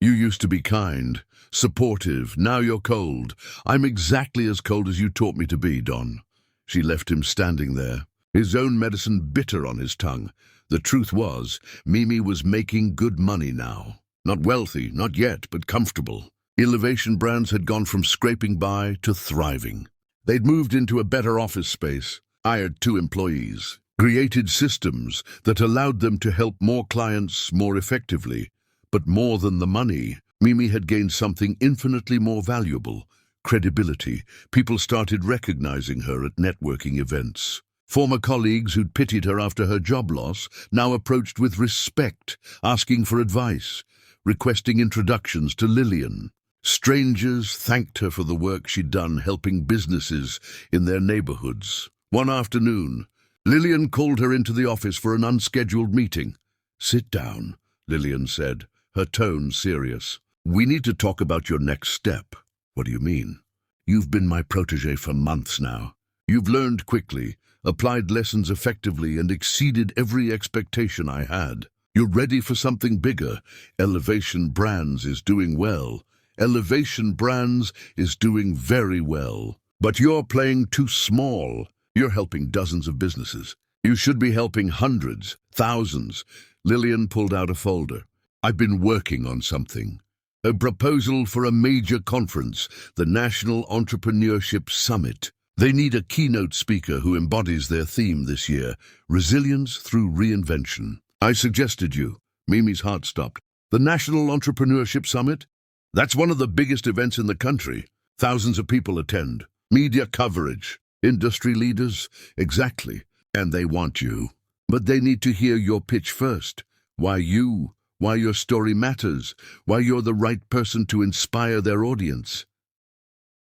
You used to be kind, supportive. Now you're cold. I'm exactly as cold as you taught me to be, Don." She left him standing there, his own medicine bitter on his tongue. The truth was, Mimi was making good money now. Not wealthy, not yet, but comfortable. Elevation Brands had gone from scraping by to thriving. They'd moved into a better office space, hired 2 employees. created systems that allowed them to help more clients more effectively. But more than the money, Mimi had gained something infinitely more valuable: credibility. People started recognizing her at networking events. Former colleagues who'd pitied her after her job loss now approached with respect, asking for advice, requesting introductions to Lillian. Strangers thanked her for the work she'd done helping businesses in their neighborhoods. One afternoon, Lillian called her into the office for an unscheduled meeting. "Sit down," Lillian said, her tone serious. "We need to talk about your next step." "What do you mean?" "You've been my protege for months now. You've learned quickly, applied lessons effectively, and exceeded every expectation I had. You're ready for something bigger. Elevation Brands is doing well. Elevation Brands is doing very well. But you're playing too small. You're helping dozens of businesses. You should be helping hundreds, thousands." Lillian pulled out a folder. "I've been working on something. A proposal for a major conference, the National Entrepreneurship Summit. They need a keynote speaker who embodies their theme this year: resilience through reinvention. I suggested you." Mimi's heart stopped. "The National Entrepreneurship Summit? That's one of the biggest events in the country. Thousands of people attend. Media coverage. Industry leaders. Exactly. And they want you. But they need to hear your pitch first. Why you? Why your story matters. Why you're the right person to inspire their audience."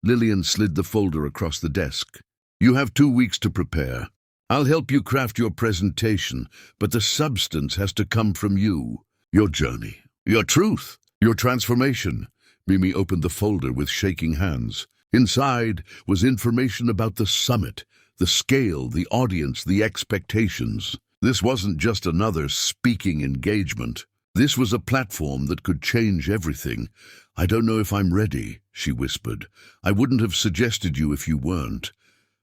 Lillian slid the folder across the desk. "You have 2 weeks to prepare. I'll help you craft your presentation, but the substance has to come from you. Your journey. Your truth. Your transformation." Mimi opened the folder with shaking hands. Inside was information about the summit, the scale, the audience, the expectations. This wasn't just another speaking engagement. This was a platform that could change everything. "I don't know if I'm ready," she whispered. "I wouldn't have suggested you if you weren't.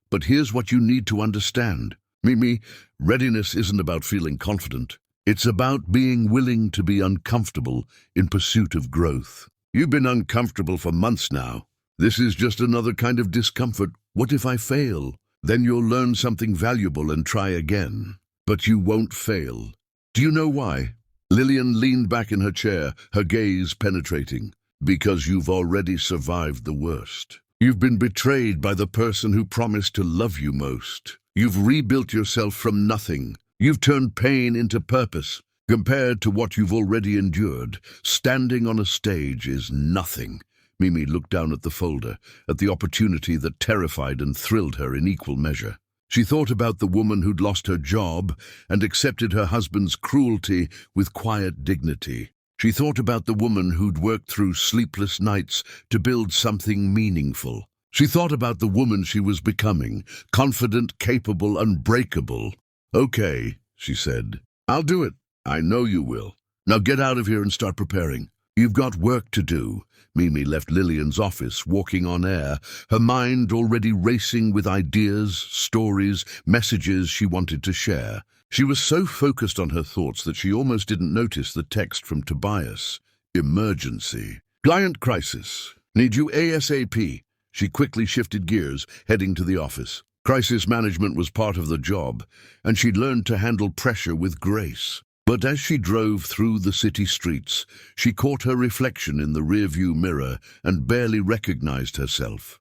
But here's what you need to understand. Mimi, readiness isn't about feeling confident. It's about being willing to be uncomfortable in pursuit of growth. You've been uncomfortable for months now. This is just another kind of discomfort. What if I fail? Then you'll learn something valuable and try again. But you won't fail. Do you know why?" Lillian leaned back in her chair, her gaze penetrating. "Because you've already survived the worst. You've been betrayed by the person who promised to love you most. You've rebuilt yourself from nothing. You've turned pain into purpose. Compared to what you've already endured, standing on a stage is nothing." Mimi looked down at the folder, at the opportunity that terrified and thrilled her in equal measure. She thought about the woman who'd lost her job and accepted her husband's cruelty with quiet dignity. She thought about the woman who'd worked through sleepless nights to build something meaningful. She thought about the woman she was becoming, confident, capable, unbreakable. "Okay," she said. "I'll do it. I know you will. Now get out of here and start preparing. You've got work to do." Mimi left Lillian's office, walking on air, her mind already racing with ideas, stories, messages she wanted to share. She was so focused on her thoughts that she almost didn't notice the text from Tobias. "Emergency. Client crisis. Need you ASAP." She quickly shifted gears, heading to the office. Crisis management was part of the job, and she'd learned to handle pressure with grace. But as she drove through the city streets, she caught her reflection in the rearview mirror and barely recognized herself.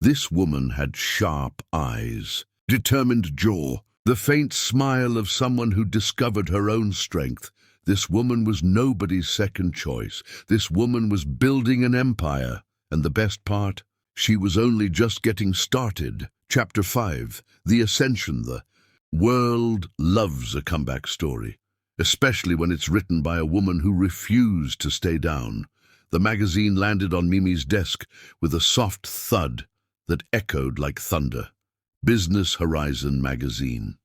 This woman had sharp eyes, determined jaw, the faint smile of someone who discovered her own strength. This woman was nobody's second choice. This woman was building an empire. And the best part? She was only just getting started. Chapter 5, The Ascension. The world loves a comeback story, especially when it's written by a woman who refused to stay down. The magazine landed on Mimi's desk with a soft thud that echoed like thunder. Business Horizon magazine.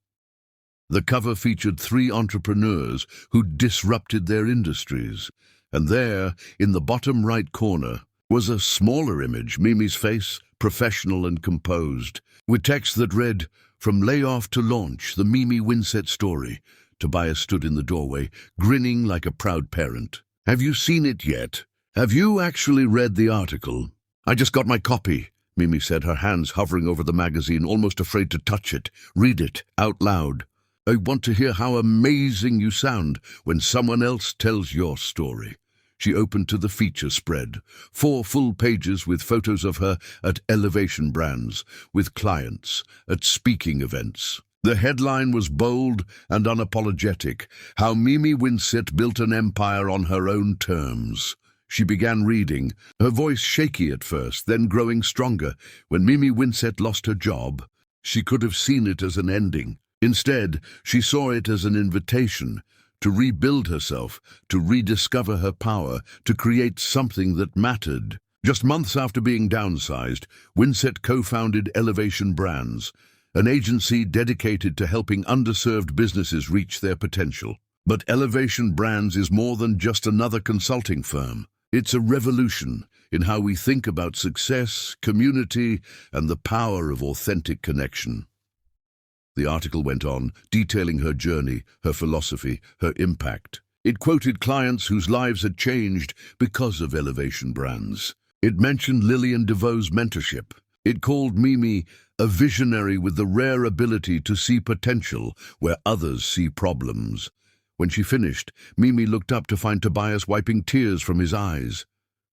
The cover featured 3 entrepreneurs who disrupted their industries. And there, in the bottom right corner, was a smaller image, Mimi's face, professional and composed, with text that read, "From layoff to launch, the Mimi Winsett story." Tobias stood in the doorway, grinning like a proud parent. "Have you seen it yet? Have you actually read the article?" "I just got my copy," Mimi said, her hands hovering over the magazine, almost afraid to touch it. Read it out loud. I want to hear how amazing you sound when someone else tells your story. She opened to the feature spread, 4 full pages with photos of her at elevation brands, with clients, at speaking events. The headline was bold and unapologetic, How Mimi Winsett Built an Empire on Her Own Terms. She began reading, her voice shaky at first, then growing stronger. When Mimi Winsett lost her job, she could have seen it as an ending. Instead, she saw it as an invitation to rebuild herself, to rediscover her power, to create something that mattered. Just months after being downsized, Winsett co-founded Elevation Brands, an agency dedicated to helping underserved businesses reach their potential. But Elevation Brands is more than just another consulting firm. It's a revolution in how we think about success, community, and the power of authentic connection. The article went on, detailing her journey, her philosophy, her impact. It quoted clients whose lives had changed because of Elevation Brands. It mentioned Lillian DeVoe's mentorship. It called Mimi a visionary with the rare ability to see potential where others see problems. When she finished, Mimi looked up to find Tobias wiping tears from his eyes.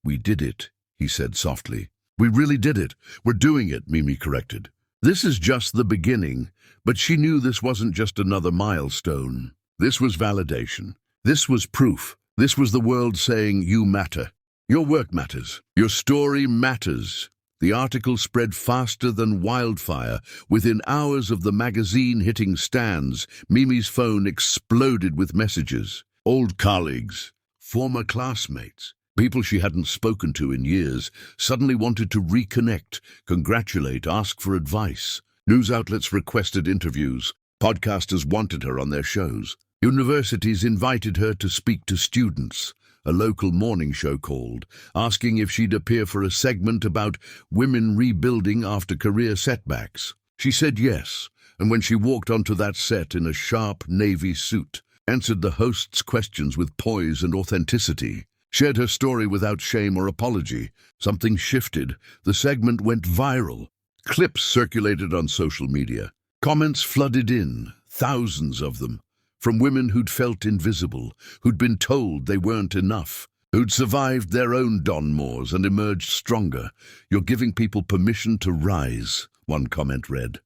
We did it, he said softly. We really did it. We're doing it, Mimi corrected. This is just the beginning, but she knew this wasn't just another milestone. This was validation. This was proof. This was the world saying, you matter. Your work matters. Your story matters. The article spread faster than wildfire. Within hours of the magazine hitting stands, Mimi's phone exploded with messages. Old colleagues, former classmates, people she hadn't spoken to in years, suddenly wanted to reconnect, congratulate, ask for advice. News outlets requested interviews. Podcasters wanted her on their shows. Universities invited her to speak to students. A local morning show called, asking if she'd appear for a segment about women rebuilding after career setbacks. She said yes, and when she walked onto that set in a sharp navy suit, answered the host's questions with poise and authenticity, shared her story without shame or apology, something shifted. The segment went viral. Clips circulated on social media. Comments flooded in, thousands of them. From women who'd felt invisible, who'd been told they weren't enough, who'd survived their own Don Moores and emerged stronger. You're giving people permission to rise, one comment read.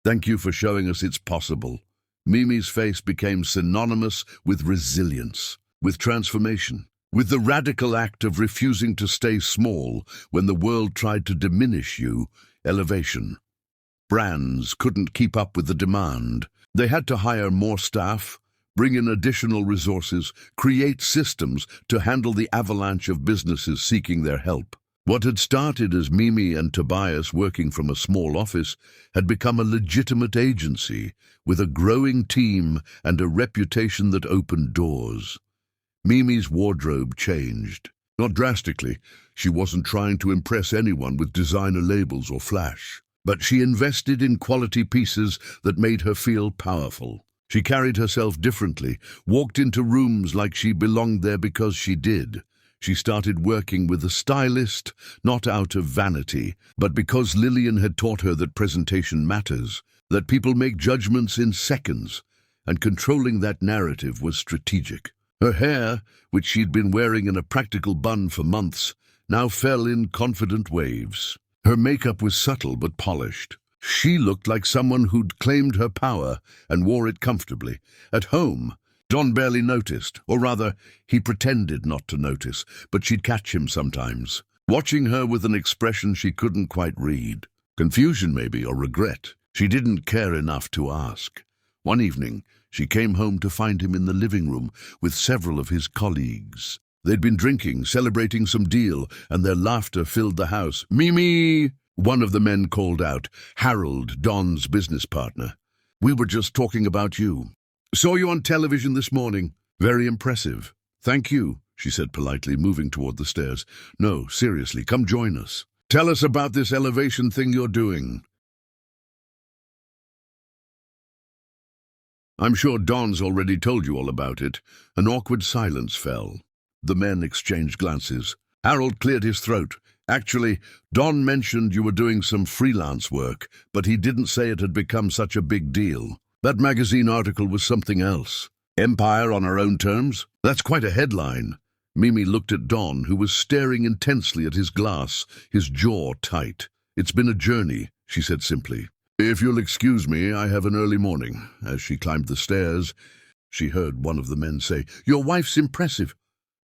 Thank you for showing us it's possible. Mimi's face became synonymous with resilience, with transformation, with the radical act of refusing to stay small when the world tried to diminish you. Elevation. Brands couldn't keep up with the demand. They had to hire more staff, bring in additional resources, create systems to handle the avalanche of businesses seeking their help. What had started as Mimi and Tobias working from a small office had become a legitimate agency with a growing team and a reputation that opened doors. Mimi's wardrobe changed. Not drastically. She wasn't trying to impress anyone with designer labels or flash. But she invested in quality pieces that made her feel powerful. She carried herself differently, walked into rooms like she belonged there because she did. She started working with a stylist, not out of vanity, but because Lillian had taught her that presentation matters, that people make judgments in seconds, and controlling that narrative was strategic. Her hair, which she'd been wearing in a practical bun for months, now fell in confident waves. Her makeup was subtle but polished. She looked like someone who'd claimed her power and wore it comfortably. At home, Don barely noticed, or rather, he pretended not to notice, but she'd catch him sometimes, watching her with an expression she couldn't quite read. Confusion maybe, or regret. She didn't care enough to ask. One evening, she came home to find him in the living room with several of his colleagues. They'd been drinking, celebrating some deal, and their laughter filled the house. Mimi! One of the men called out, Harold, Don's business partner. We were just talking about you. Saw you on television this morning. Very impressive. Thank you, she said politely, moving toward the stairs. No, seriously, come join us. Tell us about this elevation thing you're doing. I'm sure Don's already told you all about it. An awkward silence fell. The men exchanged glances. Harold cleared his throat. Actually, Don mentioned you were doing some freelance work, but he didn't say it had become such a big deal. That magazine article was something else. Empire on our own terms? That's quite a headline. Mimi looked at Don, who was staring intensely at his glass, his jaw tight. It's been a journey, she said simply. If you'll excuse me, I have an early morning. As she climbed the stairs, she heard one of the men say, Your wife's impressive.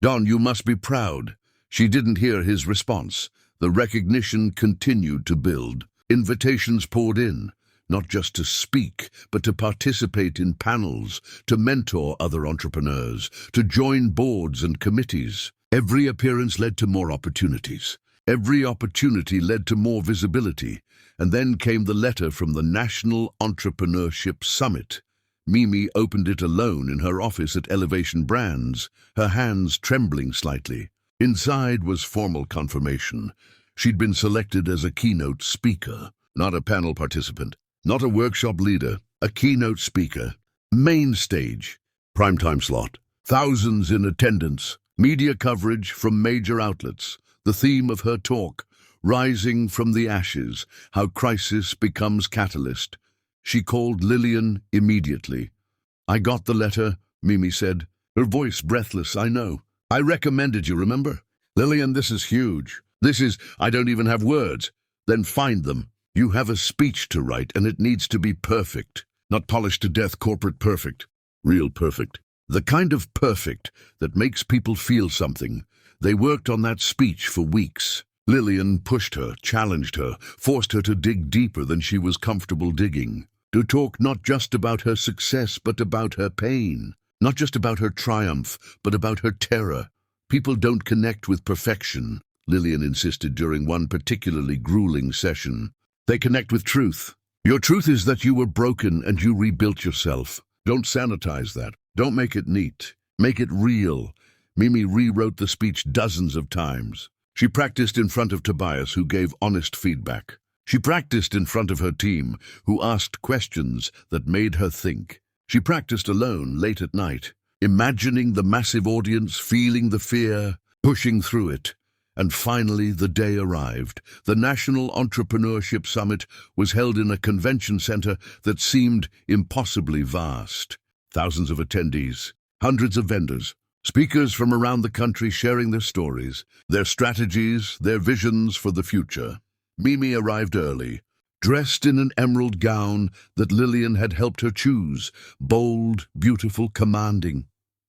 Don, you must be proud. She didn't hear his response. The recognition continued to build. Invitations poured in, not just to speak, but to participate in panels, to mentor other entrepreneurs, to join boards and committees. Every appearance led to more opportunities. Every opportunity led to more visibility. And then came the letter from the National Entrepreneurship Summit. Mimi opened it alone in her office at Elevation Brands, her hands trembling slightly. Inside was formal confirmation. She'd been selected as a keynote speaker, not a panel participant, not a workshop leader, a keynote speaker. Main stage, primetime slot, thousands in attendance, media coverage from major outlets. The theme of her talk, Rising from the Ashes, How Crisis Becomes Catalyst. She called Lillian immediately. I got the letter, Mimi said, her voice breathless. I know. I recommended you, remember? Lillian, this is huge. I don't even have words. Then find them. You have a speech to write, and it needs to be perfect. Not polished to death corporate perfect. Real perfect. The kind of perfect that makes people feel something. They worked on that speech for weeks. Lillian pushed her, challenged her, forced her to dig deeper than she was comfortable digging. To talk not just about her success, but about her pain. Not just about her triumph, but about her terror. People don't connect with perfection, Lillian insisted during one particularly grueling session. They connect with truth. Your truth is that you were broken and you rebuilt yourself. Don't sanitize that. Don't make it neat. Make it real. Mimi rewrote the speech dozens of times. She practiced in front of Tobias, who gave honest feedback. She practiced in front of her team, who asked questions that made her think. She practiced alone late at night, imagining the massive audience, feeling the fear, pushing through it. And finally the day arrived. The National Entrepreneurship Summit was held in a convention center that seemed impossibly vast. Thousands of attendees, hundreds of vendors, speakers from around the country sharing their stories, their strategies, their visions for the future. Mimi arrived early, dressed in an emerald gown that Lillian had helped her choose, bold, beautiful, commanding.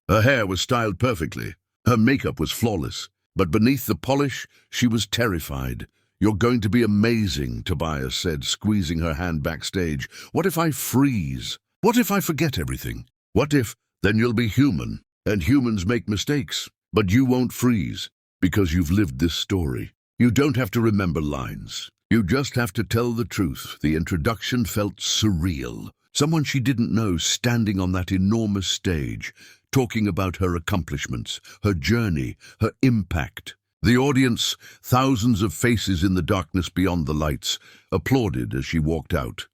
Her hair was styled perfectly. Her makeup was flawless. But beneath the polish, she was terrified. You're going to be amazing, Tobias said, squeezing her hand backstage. What if I freeze? What if I forget everything? What if, then you'll be human, and humans make mistakes. But you won't freeze, because you've lived this story. You don't have to remember lines. You just have to tell the truth. The introduction felt surreal. Someone she didn't know standing on that enormous stage, talking about her accomplishments, her journey, her impact. The audience, thousands of faces in the darkness beyond the lights, applauded as she walked out.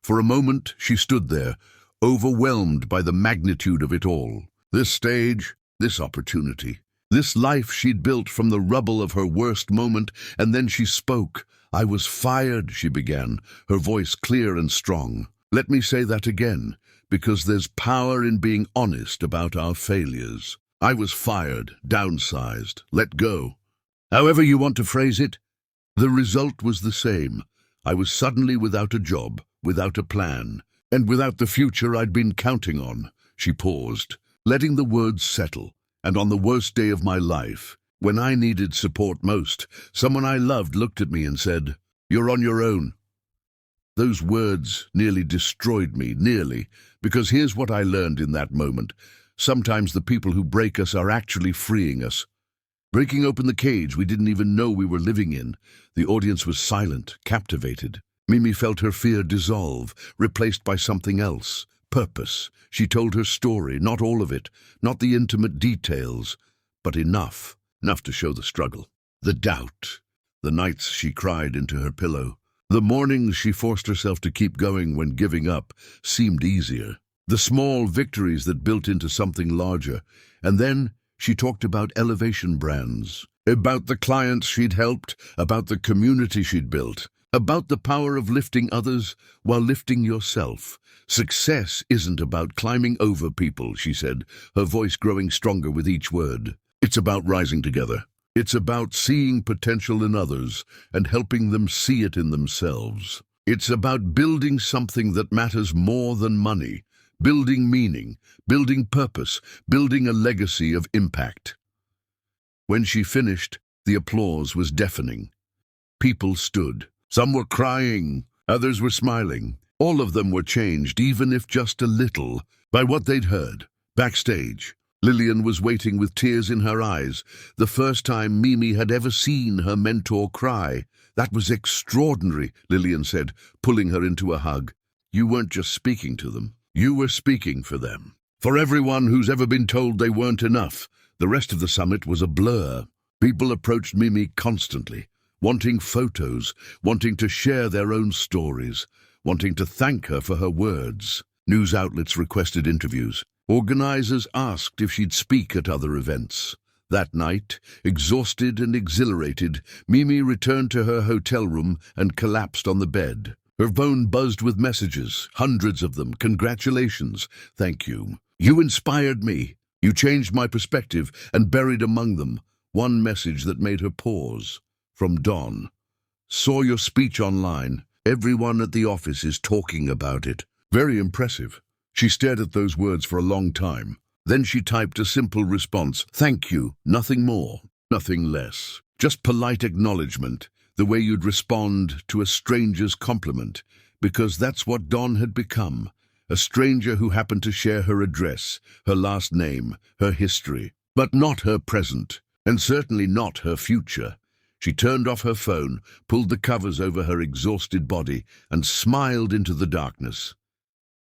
For a moment, she stood there, overwhelmed by the magnitude of it all. This stage, this opportunity, this life she'd built from the rubble of her worst moment, and then she spoke. I was fired, she began, her voice clear and strong. Let me say that again, because there's power in being honest about our failures. I was fired, downsized, let go. However you want to phrase it, the result was the same. I was suddenly without a job, without a plan, and without the future I'd been counting on. She paused, letting the words settle. And on the worst day of my life, when I needed support most, someone I loved looked at me and said, "You're on your own." Those words nearly destroyed me, because here's what I learned in that moment. Sometimes the people who break us are actually freeing us. Breaking open the cage we didn't even know we were living in. The audience was silent, captivated. Mimi felt her fear dissolve, replaced by something else. Purpose. She told her story, not all of it, not the intimate details, but enough to show the struggle. The doubt. The nights she cried into her pillow. The mornings she forced herself to keep going when giving up seemed easier. The small victories that built into something larger. And then She talked about elevation brands, about the clients she'd helped, about the community she'd built, about the power of lifting others while lifting yourself. Success isn't about climbing over people, she said, her voice growing stronger with each word. It's about rising together. It's about seeing potential in others and helping them see it in themselves. It's about building something that matters more than money, building meaning, building purpose, building a legacy of impact. When she finished, the applause was deafening. People stood. Some were crying, others were smiling. All of them were changed, even if just a little, by what they'd heard. Backstage, Lillian was waiting with tears in her eyes, the first time Mimi had ever seen her mentor cry. That was extraordinary, Lillian said, pulling her into a hug. You weren't just speaking to them. You were speaking for them. For everyone who's ever been told they weren't enough. The rest of the summit was a blur. People approached Mimi constantly, wanting photos, wanting to share their own stories, wanting to thank her for her words. News outlets requested interviews. Organizers asked if she'd speak at other events. That night, exhausted and exhilarated, Mimi returned to her hotel room and collapsed on the bed. Her phone buzzed with messages, hundreds of them. Congratulations. Thank you. You inspired me. You changed my perspective, and buried among them one message that made her pause. From Don. Saw your speech online. Everyone at the office is talking about it. Very impressive. She stared at those words for a long time. Then she typed a simple response. Thank you. Nothing more. Nothing less. Just polite acknowledgement. The way you'd respond to a stranger's compliment. Because that's what Don had become. A stranger who happened to share her address, her last name, her history. But not her present. And certainly not her future. She turned off her phone, pulled the covers over her exhausted body, and smiled into the darkness.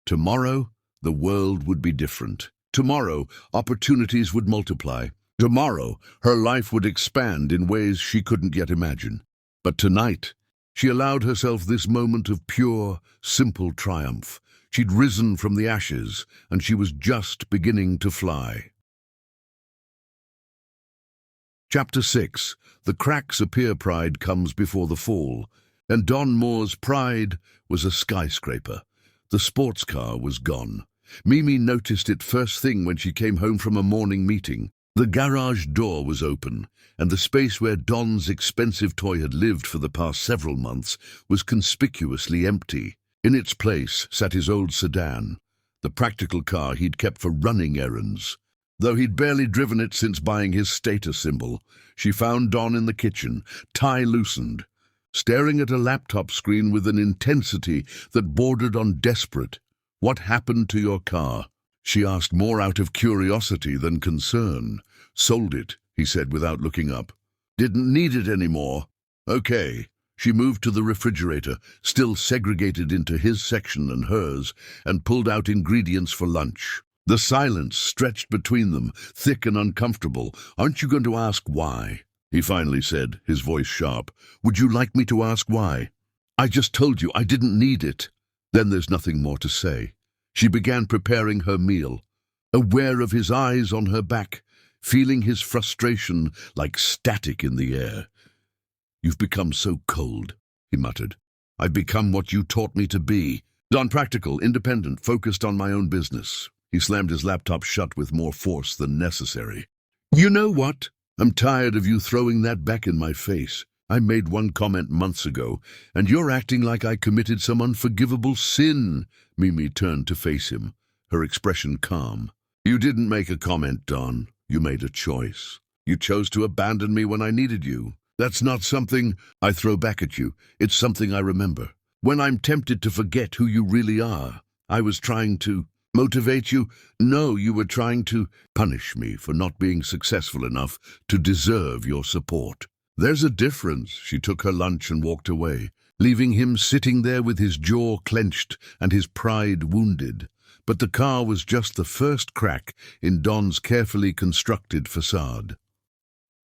Tomorrow, the world would be different. Tomorrow, opportunities would multiply. Tomorrow, her life would expand in ways she couldn't yet imagine. But tonight, she allowed herself this moment of pure, simple triumph. She'd risen from the ashes, and she was just beginning to fly. Chapter 6. The cracks appear pride comes before the fall, and Don Moore's pride was a skyscraper. The sports car was gone. Mimi noticed it first thing when she came home from a morning meeting. The garage door was open, and the space where Don's expensive toy had lived for the past several months was conspicuously empty. In its place sat his old sedan, the practical car he'd kept for running errands. Though he'd barely driven it since buying his status symbol, she found Don in the kitchen, tie loosened, staring at a laptop screen with an intensity that bordered on desperate. What happened to your car? She asked, more out of curiosity than concern. Sold it, he said without looking up. Didn't need it anymore. Okay. She moved to the refrigerator, still segregated into his section and hers, and pulled out ingredients for lunch. The silence stretched between them, thick and uncomfortable. Aren't you going to ask why? He finally said, his voice sharp. Would you like me to ask why? I just told you I didn't need it. Then there's nothing more to say. She began preparing her meal, aware of his eyes on her back, feeling his frustration like static in the air. You've become so cold, he muttered. I've become what you taught me to be. Non-practical, independent, focused on my own business. He slammed his laptop shut with more force than necessary. You know what? I'm tired of you throwing that back in my face. I made one comment months ago, and you're acting like I committed some unforgivable sin. Mimi turned to face him, her expression calm. You didn't make a comment, Don. You made a choice. You chose to abandon me when I needed you. That's not something I throw back at you. It's something I remember. When I'm tempted to forget who you really are, I was trying to motivate you? No, you were trying to punish me for not being successful enough to deserve your support. There's a difference. She took her lunch and walked away, leaving him sitting there with his jaw clenched and his pride wounded. But the car was just the first crack in Don's carefully constructed facade.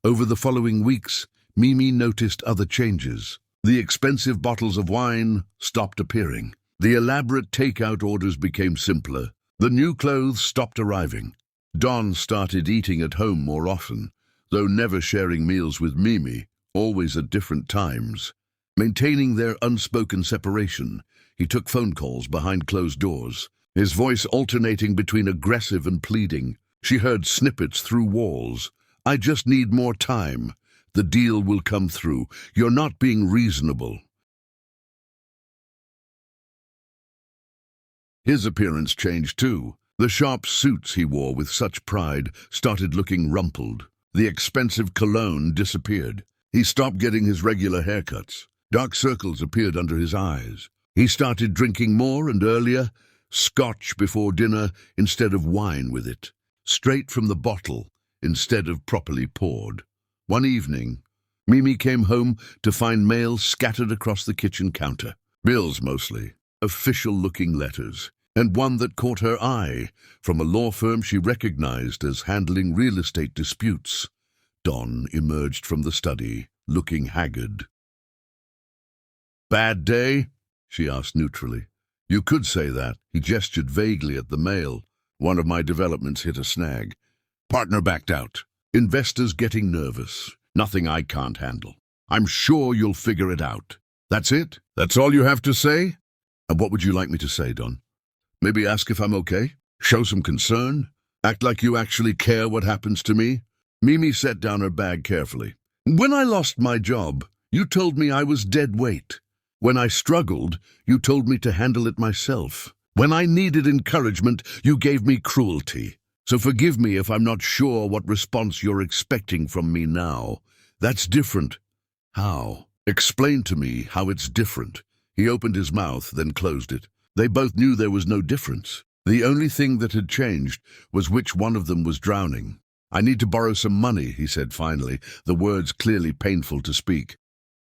Over the following weeks, Mimi noticed other changes. The expensive bottles of wine stopped appearing. The elaborate takeout orders became simpler. The new clothes stopped arriving. Don started eating at home more often, though never sharing meals with Mimi, always at different times. Maintaining their unspoken separation, he took phone calls behind closed doors, his voice alternating between aggressive and pleading. She heard snippets through walls. "I just need more time. The deal will come through. You're not being reasonable." His appearance changed too. The sharp suits he wore with such pride started looking rumpled. The expensive cologne disappeared. He stopped getting his regular haircuts. Dark circles appeared under his eyes. He started drinking more and earlier, scotch before dinner instead of wine with it, straight from the bottle instead of properly poured. One evening, Mimi came home to find mail scattered across the kitchen counter. Bills mostly, official-looking letters, and one that caught her eye from a law firm she recognized as handling real estate disputes. Don emerged from the study, looking haggard. "Bad day?" she asked neutrally. "You could say that." He gestured vaguely at the mail. "One of my developments hit a snag. Partner backed out. Investors getting nervous. Nothing I can't handle. I'm sure you'll figure it out." "That's it? That's all you have to say?" "And what would you like me to say, Don? Maybe ask if I'm okay? Show some concern? Act like you actually care what happens to me?" Mimi set down her bag carefully. "When I lost my job, you told me I was dead weight. When I struggled, you told me to handle it myself. When I needed encouragement, you gave me cruelty. So forgive me if I'm not sure what response you're expecting from me now. That's different." "How? Explain to me how it's different." He opened his mouth, then closed it. They both knew there was no difference. The only thing that had changed was which one of them was drowning. "I need to borrow some money," he said finally, the words clearly painful to speak.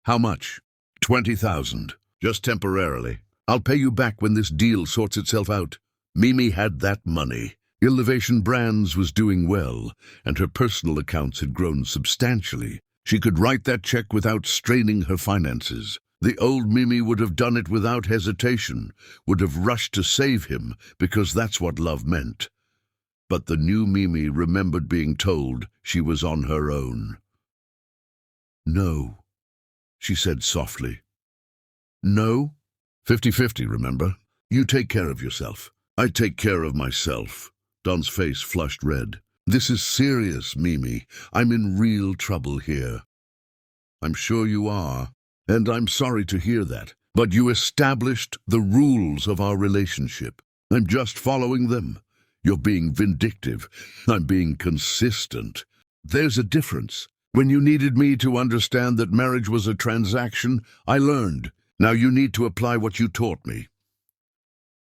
"How much?" 20,000. Just temporarily. I'll pay you back when this deal sorts itself out." Mimi had that money. Elevation Brands was doing well, and her personal accounts had grown substantially. She could write that check without straining her finances. The old Mimi would have done it without hesitation, would have rushed to save him, because that's what love meant. But the new Mimi remembered being told she was on her own. "No," she said softly. "No? 50-50, remember? You take care of yourself. I take care of myself." Don's face flushed red. "This is serious, Mimi. I'm in real trouble here." "I'm sure you are, and I'm sorry to hear that. But you established the rules of our relationship. I'm just following them. You're being vindictive. I'm being consistent. There's a difference. When you needed me to understand that marriage was a transaction, I learned. Now you need to apply what you taught me."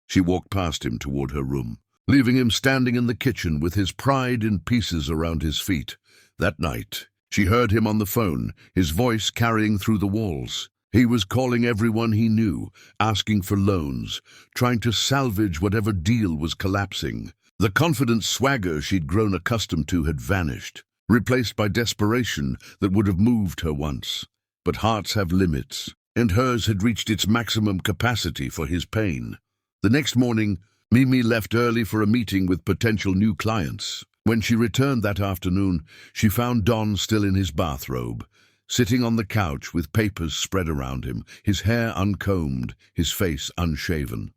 She walked past him toward her room, leaving him standing in the kitchen with his pride in pieces around his feet. That night, she heard him on the phone, his voice carrying through the walls. He was calling everyone he knew, asking for loans, trying to salvage whatever deal was collapsing. The confident swagger she'd grown accustomed to had vanished, replaced by desperation that would have moved her once. But hearts have limits, and hers had reached its maximum capacity for his pain. The next morning, Mimi left early for a meeting with potential new clients. When she returned that afternoon, she found Don still in his bathrobe, sitting on the couch with papers spread around him, his hair uncombed, his face unshaven.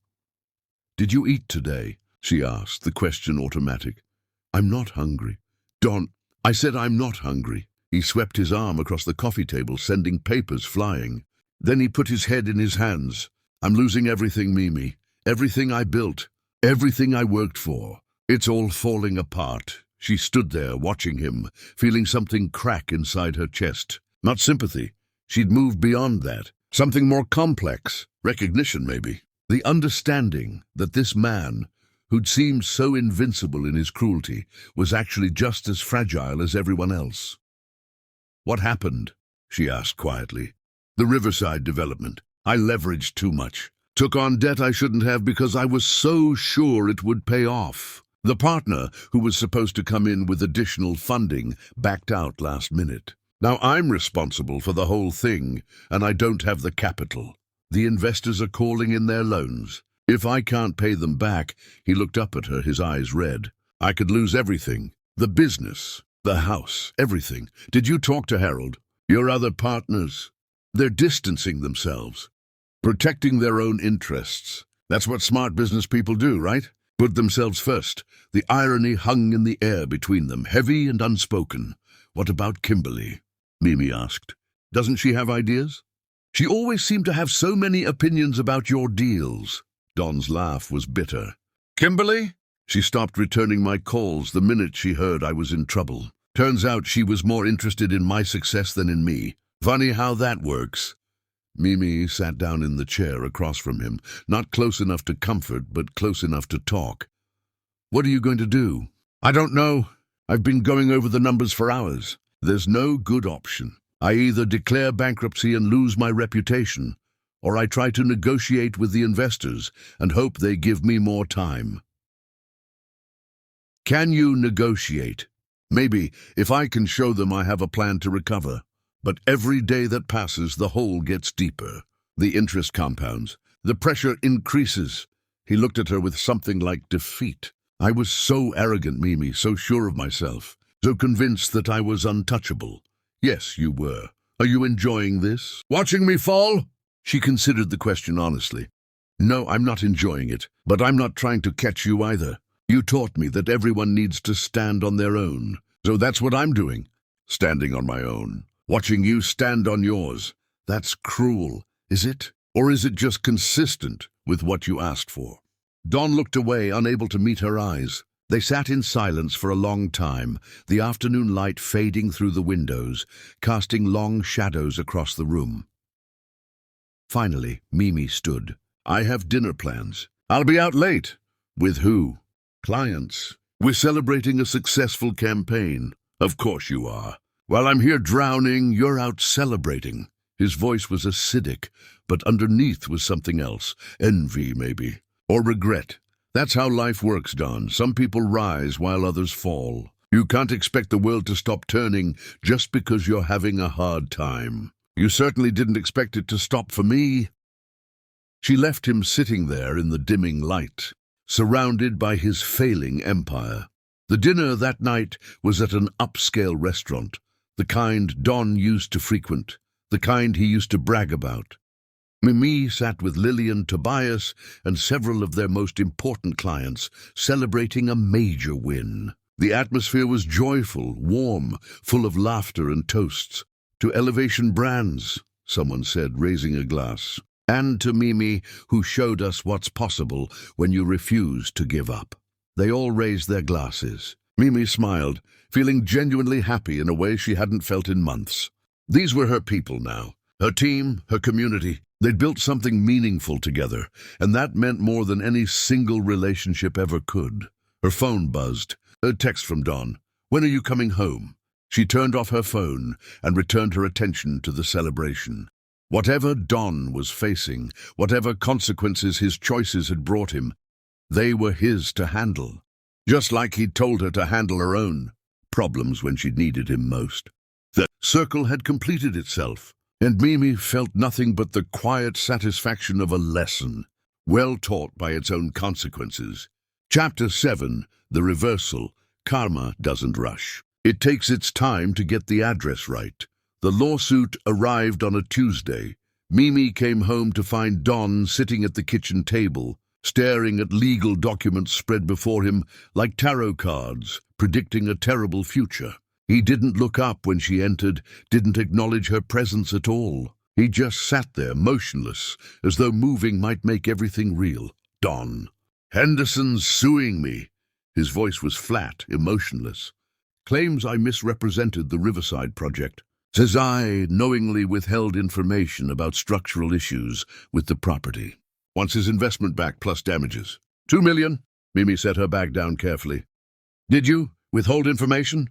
"Did you eat today?" she asked, the question automatic. "I'm not hungry." "Don, I said I'm not hungry." He swept his arm across the coffee table, sending papers flying. Then he put his head in his hands. "I'm losing everything, Mimi. Everything I built. Everything I worked for. It's all falling apart." She stood there, watching him, feeling something crack inside her chest. Not sympathy. She'd moved beyond that. Something more complex. Recognition, maybe. The understanding that this man, who'd seemed so invincible in his cruelty, was actually just as fragile as everyone else. "What happened?" she asked quietly. "The Riverside development. I leveraged too much. Took on debt I shouldn't have because I was so sure it would pay off. The partner, who was supposed to come in with additional funding, backed out last minute. Now I'm responsible for the whole thing, and I don't have the capital. The investors are calling in their loans. If I can't pay them back," he looked up at her, his eyes red, I could lose everything. The business, the house, everything. Did you talk to Harold? Your other partners? They're distancing themselves, protecting their own interests. That's what smart business people do, right? Put themselves first. The irony hung in the air between them, heavy and unspoken. What about Kimberly? Mimi asked. Doesn't she have ideas? She always seemed to have so many opinions about your deals. Don's laugh was bitter. Kimberly? She stopped returning my calls the minute she heard I was in trouble. Turns out she was more interested in my success than in me. Funny how that works. Mimi sat down in the chair across from him, not close enough to comfort, but close enough to talk. What are you going to do? I don't know. I've been going over the numbers for hours. There's no good option. I either declare bankruptcy and lose my reputation, or I try to negotiate with the investors and hope they give me more time. Can you negotiate? Maybe, if I can show them I have a plan to recover. But every day that passes, the hole gets deeper. The interest compounds. The pressure increases. He looked at her with something like defeat. I was so arrogant, Mimi, so sure of myself, so convinced that I was untouchable. Yes, you were. Are you enjoying this? Watching me fall? She considered the question honestly. No, I'm not enjoying it, but I'm not trying to catch you either. You taught me that everyone needs to stand on their own. So that's what I'm doing. Standing on my own. Watching you stand on yours. That's cruel, is it? Or is it just consistent with what you asked for? Dawn looked away, unable to meet her eyes. They sat in silence for a long time, the afternoon light fading through the windows, casting long shadows across the room. Finally, Mimi stood. I have dinner plans. I'll be out late. With who? Clients. We're celebrating a successful campaign. Of course you are. While I'm here drowning, you're out celebrating. His voice was acidic, but underneath was something else. Envy, maybe. Or regret. That's how life works, Don. Some people rise while others fall. You can't expect the world to stop turning just because you're having a hard time. You certainly didn't expect it to stop for me. She left him sitting there in the dimming light, surrounded by his failing empire. The dinner that night was at an upscale restaurant, the kind Don used to frequent, the kind he used to brag about. Mimi sat with Lillian, Tobias, and several of their most important clients, celebrating a major win. The atmosphere was joyful, warm, full of laughter and toasts. To Elevation Brands, someone said, raising a glass. And to Mimi, who showed us what's possible when you refuse to give up. They all raised their glasses. Mimi smiled, feeling genuinely happy in a way she hadn't felt in months. These were her people now, her team, her community. They'd built something meaningful together, and that meant more than any single relationship ever could. Her phone buzzed. A text from Don. When are you coming home? She turned off her phone and returned her attention to the celebration. Whatever Don was facing, whatever consequences his choices had brought him, they were his to handle. Just like he'd told her to handle her own problems when she needed him most. The circle had completed itself, and Mimi felt nothing but the quiet satisfaction of a lesson, well taught by its own consequences. Chapter 7, The Reversal. Karma doesn't rush. It takes its time to get the address right. The lawsuit arrived on a Tuesday. Mimi came home to find Don sitting at the kitchen table, staring at legal documents spread before him like tarot cards, predicting a terrible future. He didn't look up when she entered, didn't acknowledge her presence at all. He just sat there, motionless, as though moving might make everything real. Don. Henderson's suing me. His voice was flat, emotionless. Claims I misrepresented the Riverside project. Says I knowingly withheld information about structural issues with the property. Wants his investment back plus damages. $2 million. Mimi set her bag down carefully. Did you withhold information?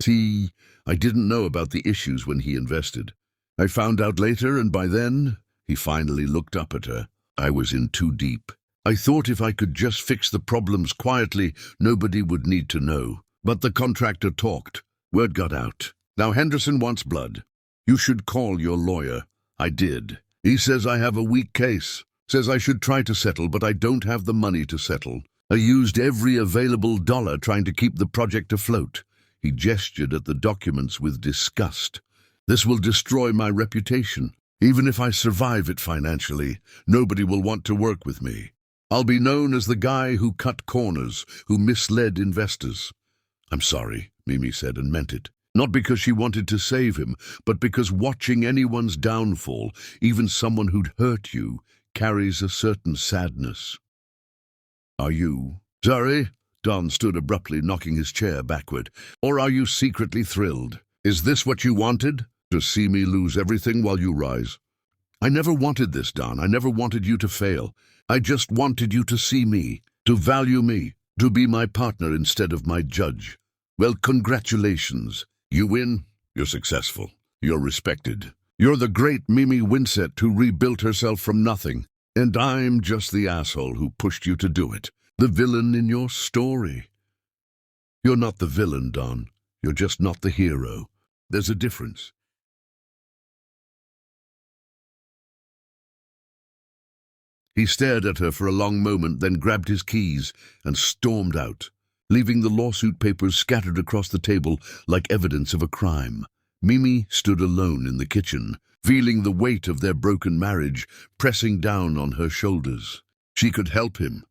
See, I didn't know about the issues when he invested. I found out later, and by then, he finally looked up at her. I was in too deep. I thought if I could just fix the problems quietly, nobody would need to know. But the contractor talked. Word got out. Now Henderson wants blood. You should call your lawyer. I did. He says I have a weak case. Says I should try to settle, but I don't have the money to settle. I used every available dollar trying to keep the project afloat. He gestured at the documents with disgust. This will destroy my reputation. Even if I survive it financially, nobody will want to work with me. I'll be known as the guy who cut corners, who misled investors. I'm sorry, Mimi said, and meant it. Not because she wanted to save him, but because watching anyone's downfall, even someone who'd hurt you, carries a certain sadness. Are you sorry? Don stood abruptly, knocking his chair backward. Or are you secretly thrilled? Is this what you wanted? To see me lose everything while you rise? I never wanted this, Don. I never wanted you to fail. I just wanted you to see me, to value me, to be my partner instead of my judge. Well, congratulations. You win, you're successful, you're respected. You're the great Mimi Winsett who rebuilt herself from nothing. And I'm just the asshole who pushed you to do it. The villain in your story. You're not the villain, Don. You're just not the hero. There's a difference. He stared at her for a long moment, then grabbed his keys and stormed out, leaving the lawsuit papers scattered across the table like evidence of a crime. Mimi stood alone in the kitchen, feeling the weight of their broken marriage pressing down on her shoulders. She could help him.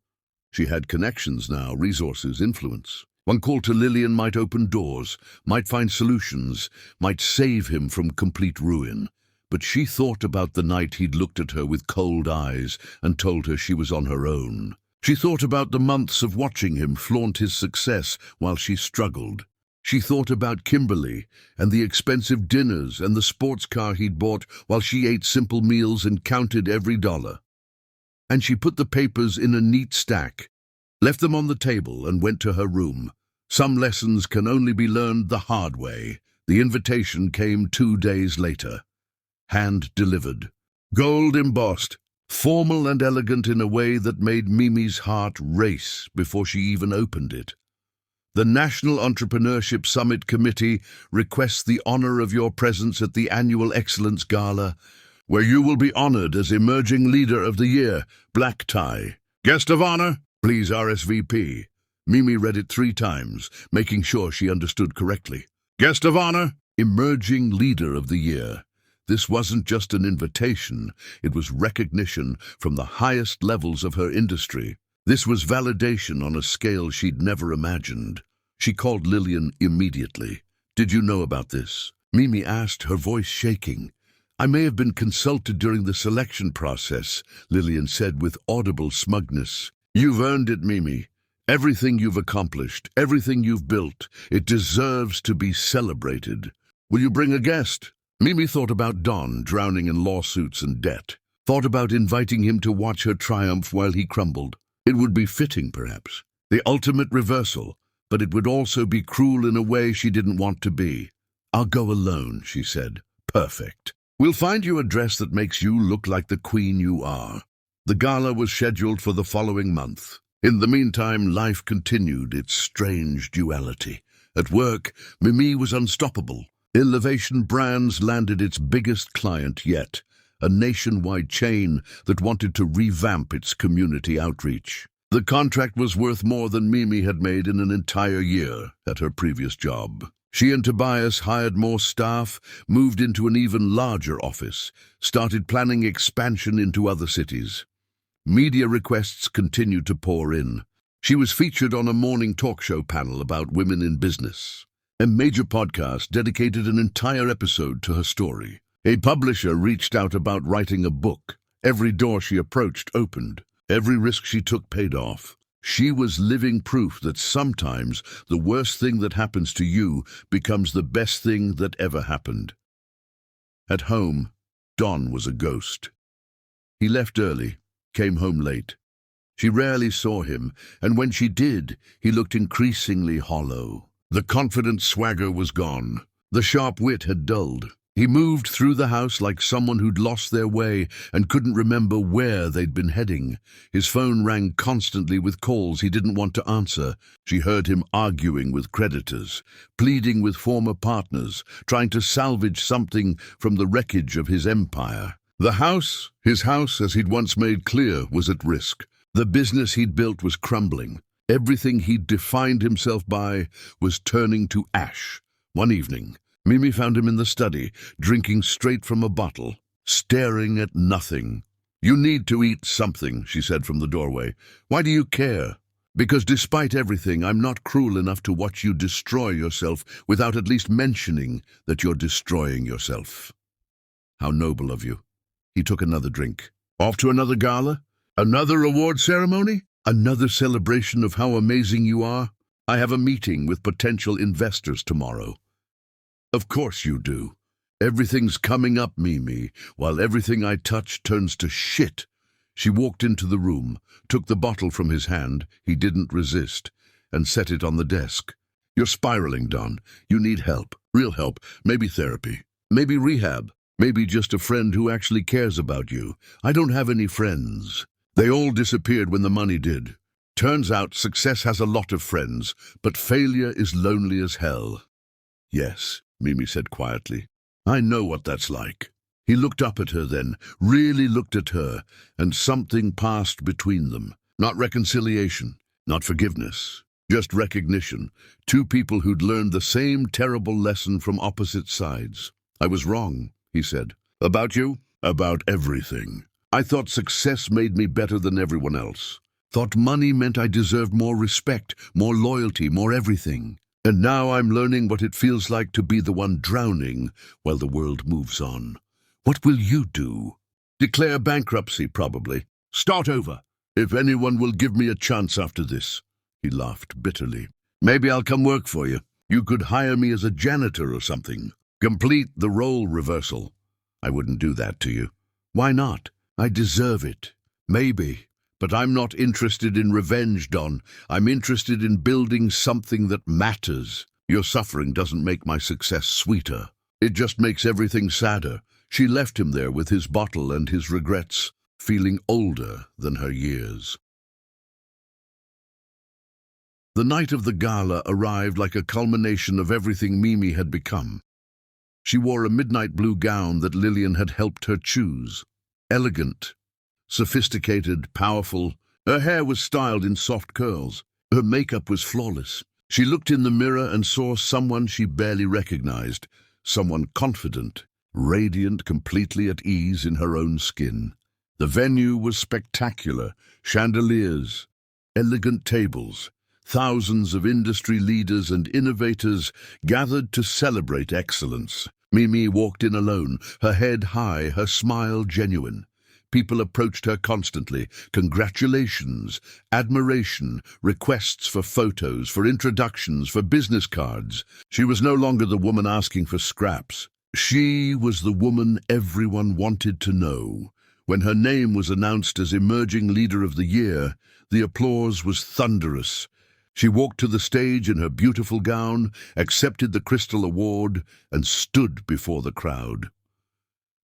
She had connections now, resources, influence. One call to Lillian might open doors, might find solutions, might save him from complete ruin. But she thought about the night he'd looked at her with cold eyes and told her she was on her own. She thought about the months of watching him flaunt his success while she struggled. She thought about Kimberly and the expensive dinners and the sports car he'd bought while she ate simple meals and counted every dollar. And she put the papers in a neat stack, left them on the table, and went to her room. Some lessons can only be learned the hard way. The invitation came 2 days later. Hand-delivered. Gold embossed. Formal and elegant in a way that made Mimi's heart race before she even opened it. The National Entrepreneurship Summit Committee requests the honor of your presence at the annual Excellence Gala, where you will be honored as Emerging Leader of the Year, black tie. Guest of honor, please RSVP. Mimi read it 3 times, making sure she understood correctly. Guest of honor, Emerging Leader of the Year. This wasn't just an invitation, it was recognition from the highest levels of her industry. This was validation on a scale she'd never imagined. She called Lillian immediately. Did you know about this? Mimi asked, her voice shaking. I may have been consulted during the selection process, Lillian said with audible smugness. You've earned it, Mimi. Everything you've accomplished, everything you've built, it deserves to be celebrated. Will you bring a guest? Mimi thought about Don drowning in lawsuits and debt, thought about inviting him to watch her triumph while he crumbled. It would be fitting, perhaps, the ultimate reversal, but it would also be cruel in a way she didn't want to be. I'll go alone, she said. Perfect. We'll find you a dress that makes you look like the queen you are. The gala was scheduled for the following month. In the meantime, life continued its strange duality. At work, Mimi was unstoppable. Elevation Brands landed its biggest client yet, a nationwide chain that wanted to revamp its community outreach. The contract was worth more than Mimi had made in an entire year at her previous job. She and Tobias hired more staff, moved into an even larger office, started planning expansion into other cities. Media requests continued to pour in. She was featured on a morning talk show panel about women in business. A major podcast dedicated an entire episode to her story. A publisher reached out about writing a book. Every door she approached opened. Every risk she took paid off. She was living proof that sometimes the worst thing that happens to you becomes the best thing that ever happened. At home, Don was a ghost. He left early, came home late. She rarely saw him, and when she did, he looked increasingly hollow. The confident swagger was gone. The sharp wit had dulled. He moved through the house like someone who'd lost their way and couldn't remember where they'd been heading. His phone rang constantly with calls he didn't want to answer. She heard him arguing with creditors, pleading with former partners, trying to salvage something from the wreckage of his empire. The house, his house as he'd once made clear, was at risk. The business he'd built was crumbling. Everything he'd defined himself by was turning to ash. One evening, Mimi found him in the study, drinking straight from a bottle, staring at nothing. "You need to eat something," she said from the doorway. "Why do you care?" "Because despite everything, I'm not cruel enough to watch you destroy yourself without at least mentioning that you're destroying yourself." "How noble of you." He took another drink. "Off to another gala? Another award ceremony? Another celebration of how amazing you are? I have a meeting with potential investors tomorrow." "Of course you do. Everything's coming up, Mimi, while everything I touch turns to shit." She walked into the room, took the bottle from his hand, he didn't resist, and set it on the desk. "You're spiraling, Don. You need help. Real help. Maybe therapy. Maybe rehab. Maybe just a friend who actually cares about you. I don't have any friends. They all disappeared when the money did. Turns out success has a lot of friends, but failure is lonely as hell." "Yes," Mimi said quietly. "I know what that's like." He looked up at her then, really looked at her, and something passed between them. Not reconciliation, not forgiveness, just recognition. Two people who'd learned the same terrible lesson from opposite sides. "I was wrong," he said. "About you?" "About everything. I thought success made me better than everyone else. Thought money meant I deserved more respect, more loyalty, more everything. And now I'm learning what it feels like to be the one drowning while the world moves on. What will you do?" "Declare bankruptcy, probably. Start over. If anyone will give me a chance after this." He laughed bitterly. "Maybe I'll come work for you. You could hire me as a janitor or something. Complete the role reversal." "I wouldn't do that to you." "Why not? I deserve it. Maybe. But I'm not interested in revenge, Don. I'm interested in building something that matters. Your suffering doesn't make my success sweeter. It just makes everything sadder." She left him there with his bottle and his regrets, feeling older than her years. The night of the gala arrived like a culmination of everything Mimi had become. She wore a midnight blue gown that Lillian had helped her choose. Elegant, sophisticated, powerful. Her hair was styled in soft curls. Her makeup was flawless. She looked in the mirror and saw someone she barely recognized, someone confident, radiant, completely at ease in her own skin. The venue was spectacular. Chandeliers, elegant tables, thousands of industry leaders and innovators gathered to celebrate excellence. Mimi walked in alone, her head high, her smile genuine. People approached her constantly. Congratulations, admiration, requests for photos, for introductions, for business cards. She was no longer the woman asking for scraps. She was the woman everyone wanted to know. When her name was announced as Emerging Leader of the Year, the applause was thunderous. She walked to the stage in her beautiful gown, accepted the Crystal Award, and stood before the crowd.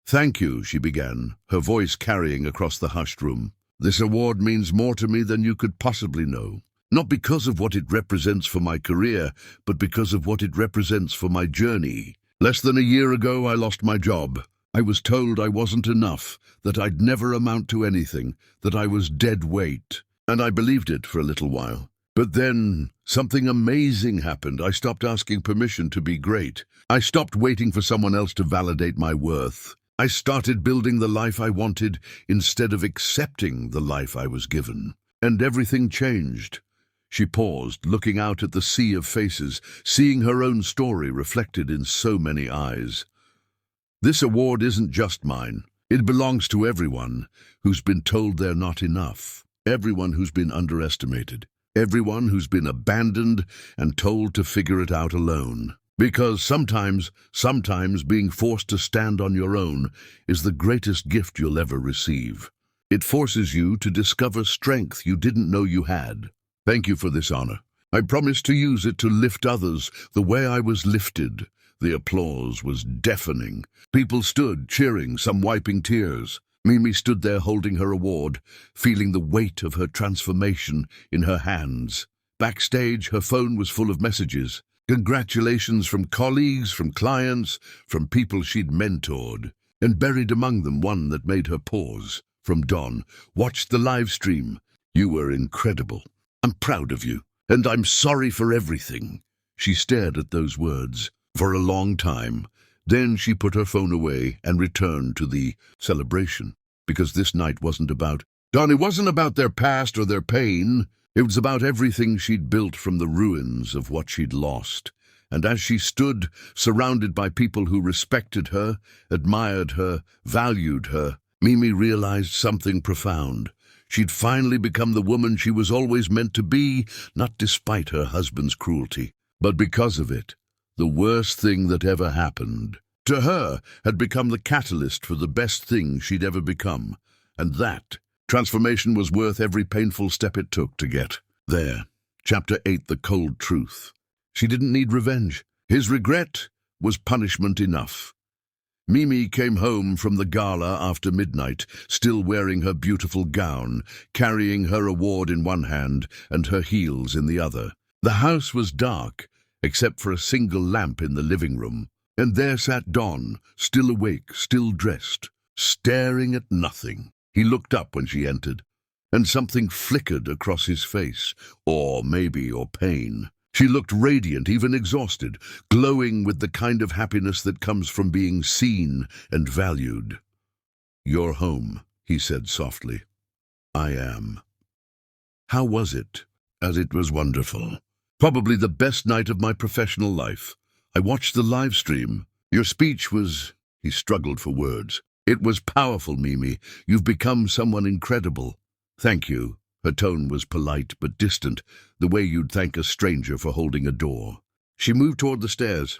"Thank you," she began, her voice carrying across the hushed room. "This award means more to me than you could possibly know. Not because of what it represents for my career, but because of what it represents for my journey. Less than a year ago, I lost my job. I was told I wasn't enough, that I'd never amount to anything, that I was dead weight. And I believed it for a little while. But then something amazing happened. I stopped asking permission to be great. I stopped waiting for someone else to validate my worth. I started building the life I wanted instead of accepting the life I was given. And everything changed." She paused, looking out at the sea of faces, seeing her own story reflected in so many eyes. "This award isn't just mine. It belongs to everyone who's been told they're not enough, everyone who's been underestimated, everyone who's been abandoned and told to figure it out alone. Because sometimes being forced to stand on your own is the greatest gift you'll ever receive. It forces you to discover strength you didn't know you had. Thank you for this honor. I promise to use it to lift others the way I was lifted." The applause was deafening. People stood, cheering, some wiping tears. Mimi stood there holding her award, feeling the weight of her transformation in her hands. Backstage, her phone was full of messages. Congratulations from colleagues, from clients, from people she'd mentored. And buried among them one that made her pause. From Don. "Watched the live stream. You were incredible. I'm proud of you, and I'm sorry for everything." She stared at those words for a long time. Then she put her phone away and returned to the celebration, because this night wasn't about Don. It wasn't about their past or their pain. It was about everything she'd built from the ruins of what she'd lost. And as she stood, surrounded by people who respected her, admired her, valued her, Mimi realized something profound. She'd finally become the woman she was always meant to be, not despite her husband's cruelty, but because of it. The worst thing that ever happened to her had become the catalyst for the best thing she'd ever become. And that transformation was worth every painful step it took to get there. Chapter 8, The Cold Truth. She didn't need revenge. His regret was punishment enough. Mimi came home from the gala after midnight, still wearing her beautiful gown, carrying her award in one hand and her heels in the other. The house was dark, except for a single lamp in the living room, and there sat Don, still awake, still dressed, staring at nothing. He looked up when she entered, and something flickered across his face, or pain. She looked radiant, even exhausted, glowing with the kind of happiness that comes from being seen and valued. "You're home," he said softly. "I am." "How was it?" "As it was wonderful. Probably the best night of my professional life. I watched the live stream. Your speech was—" He struggled for words. "It was powerful, Mimi. You've become someone incredible." "Thank you." Her tone was polite but distant, the way you'd thank a stranger for holding a door. She moved toward the stairs.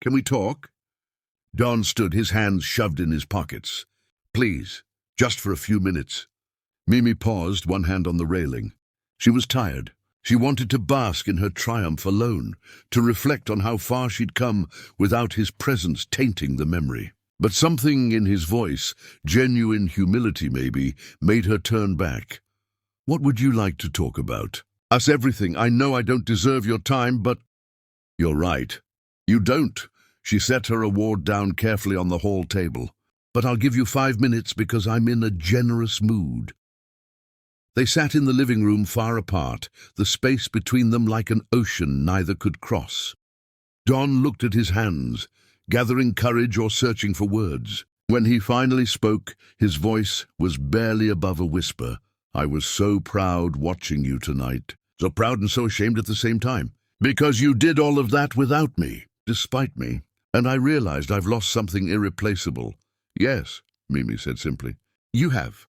"Can we talk?" Don stood, his hands shoved in his pockets. "Please, just for a few minutes." Mimi paused, one hand on the railing. She was tired. She wanted to bask in her triumph alone, to reflect on how far she'd come without his presence tainting the memory. But something in his voice, genuine humility maybe, made her turn back. "What would you like to talk about?" "Us, everything. I know I don't deserve your time, but—" "You're right. You don't." She set her award down carefully on the hall table. "But I'll give you 5 minutes because I'm in a generous mood." They sat in the living room far apart, the space between them like an ocean neither could cross. Don looked at his hands, gathering courage or searching for words. When he finally spoke, his voice was barely above a whisper. "I was so proud watching you tonight. So proud and so ashamed at the same time. Because you did all of that without me, despite me. And I realized I've lost something irreplaceable." "Yes," Mimi said simply. "You have.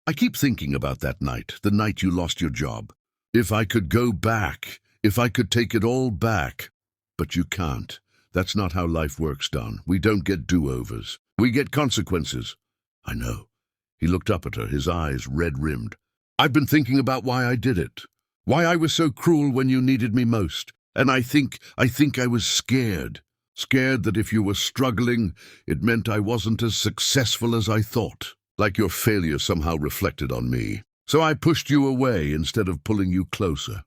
I keep thinking about that night, the night you lost your job. If I could go back, if I could take it all back. But you can't. That's not how life works, Don. We don't get do-overs. We get consequences." "I know." He looked up at her, his eyes red-rimmed. "I've been thinking about why I did it. Why I was so cruel when you needed me most. And I think I was scared. Scared that if you were struggling, it meant I wasn't as successful as I thought. Like your failure somehow reflected on me. So I pushed you away instead of pulling you closer.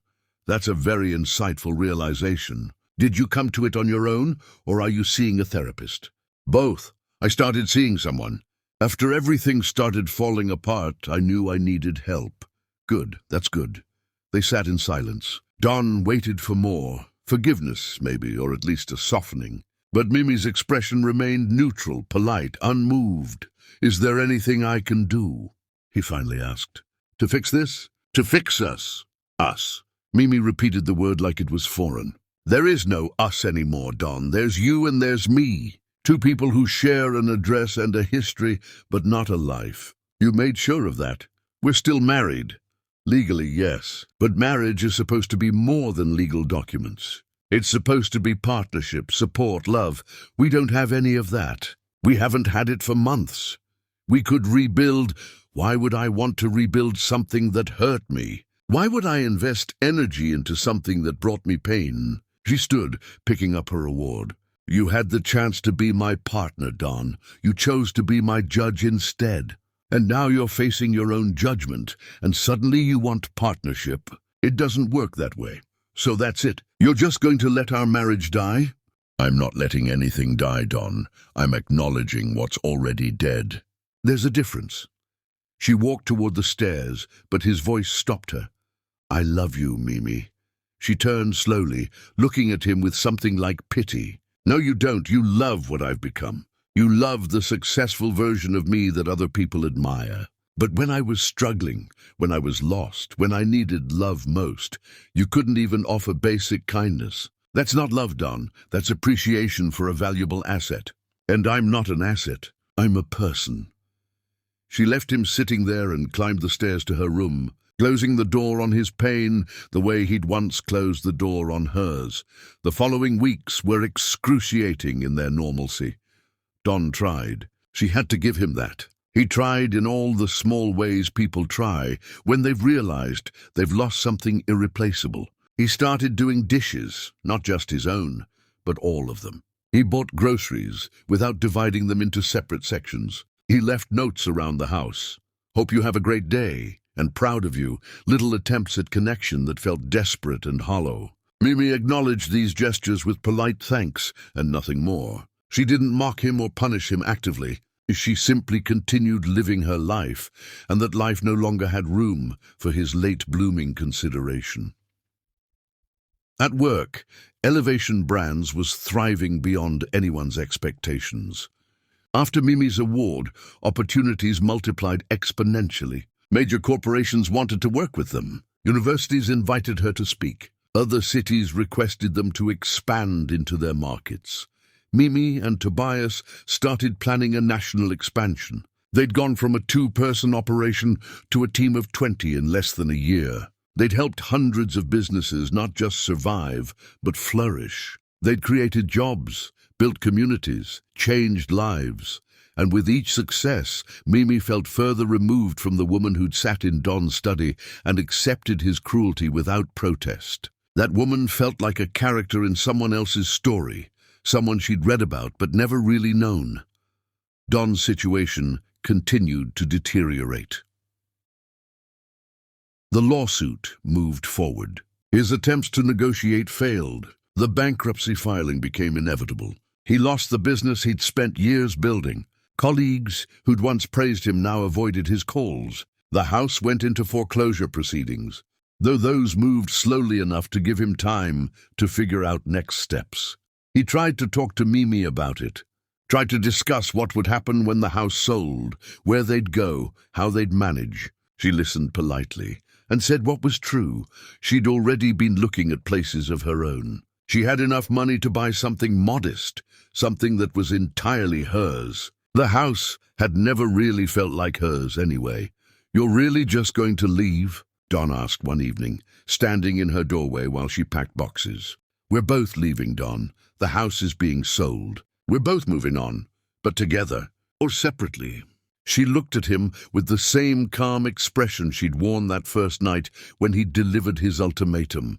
That's a very insightful realization. Did you come to it on your own, or are you seeing a therapist?" "Both. I started seeing someone. After everything started falling apart, I knew I needed help." "Good, that's good." They sat in silence. Don waited for more. Forgiveness, maybe, or at least a softening. But Mimi's expression remained neutral, polite, unmoved. "Is there anything I can do?" he finally asked. "To fix this? To fix us?" "Us." Mimi repeated the word like it was foreign. "There is no us anymore, Don. There's you and there's me. Two people who share an address and a history, but not a life. You made sure of that. We're still married. Legally, yes. But marriage is supposed to be more than legal documents. It's supposed to be partnership, support, love. We don't have any of that. We haven't had it for months. We could rebuild. Why would I want to rebuild something that hurt me? Why would I invest energy into something that brought me pain?" She stood, picking up her award. "You had the chance to be my partner, Don. You chose to be my judge instead. And now you're facing your own judgment, and suddenly you want partnership. It doesn't work that way. So that's it. You're just going to let our marriage die?" "I'm not letting anything die, Don. I'm acknowledging what's already dead." "There's a difference." She walked toward the stairs, but his voice stopped her. "I love you, Mimi." She turned slowly, looking at him with something like pity. "No, you don't. You love what I've become. You love the successful version of me that other people admire. But when I was struggling, when I was lost, when I needed love most, you couldn't even offer basic kindness. That's not love, Don. That's appreciation for a valuable asset. And I'm not an asset. I'm a person." She left him sitting there and climbed the stairs to her room, closing the door on his pain the way he'd once closed the door on hers. The following weeks were excruciating in their normalcy. Don tried. She had to give him that. He tried in all the small ways people try when they've realized they've lost something irreplaceable. He started doing dishes, not just his own, but all of them. He bought groceries without dividing them into separate sections. He left notes around the house. "Hope you have a great day," and "proud of you," little attempts at connection that felt desperate and hollow. Mimi acknowledged these gestures with polite thanks and nothing more. She didn't mock him or punish him actively. She simply continued living her life, and that life no longer had room for his late-blooming consideration. At work, Elevation Brands was thriving beyond anyone's expectations. After Mimi's award, opportunities multiplied exponentially. Major corporations wanted to work with them. Universities invited her to speak. Other cities requested them to expand into their markets. Mimi and Tobias started planning a national expansion. They'd gone from a 2-person operation to a team of 20 in less than a year. They'd helped hundreds of businesses not just survive, but flourish. They'd created jobs, built communities, changed lives. And with each success, Mimi felt further removed from the woman who'd sat in Don's study and accepted his cruelty without protest. That woman felt like a character in someone else's story, someone she'd read about but never really known. Don's situation continued to deteriorate. The lawsuit moved forward. His attempts to negotiate failed. The bankruptcy filing became inevitable. He lost the business he'd spent years building. Colleagues who'd once praised him now avoided his calls. The house went into foreclosure proceedings, though those moved slowly enough to give him time to figure out next steps. He tried to talk to Mimi about it, tried to discuss what would happen when the house sold, where they'd go, how they'd manage. She listened politely and said what was true. She'd already been looking at places of her own. She had enough money to buy something modest, something that was entirely hers. The house had never really felt like hers anyway. "You're really just going to leave?" Don asked one evening, standing in her doorway while she packed boxes. "We're both leaving, Don. The house is being sold. We're both moving on, but together or separately." She looked at him with the same calm expression she'd worn that first night when he delivered his ultimatum.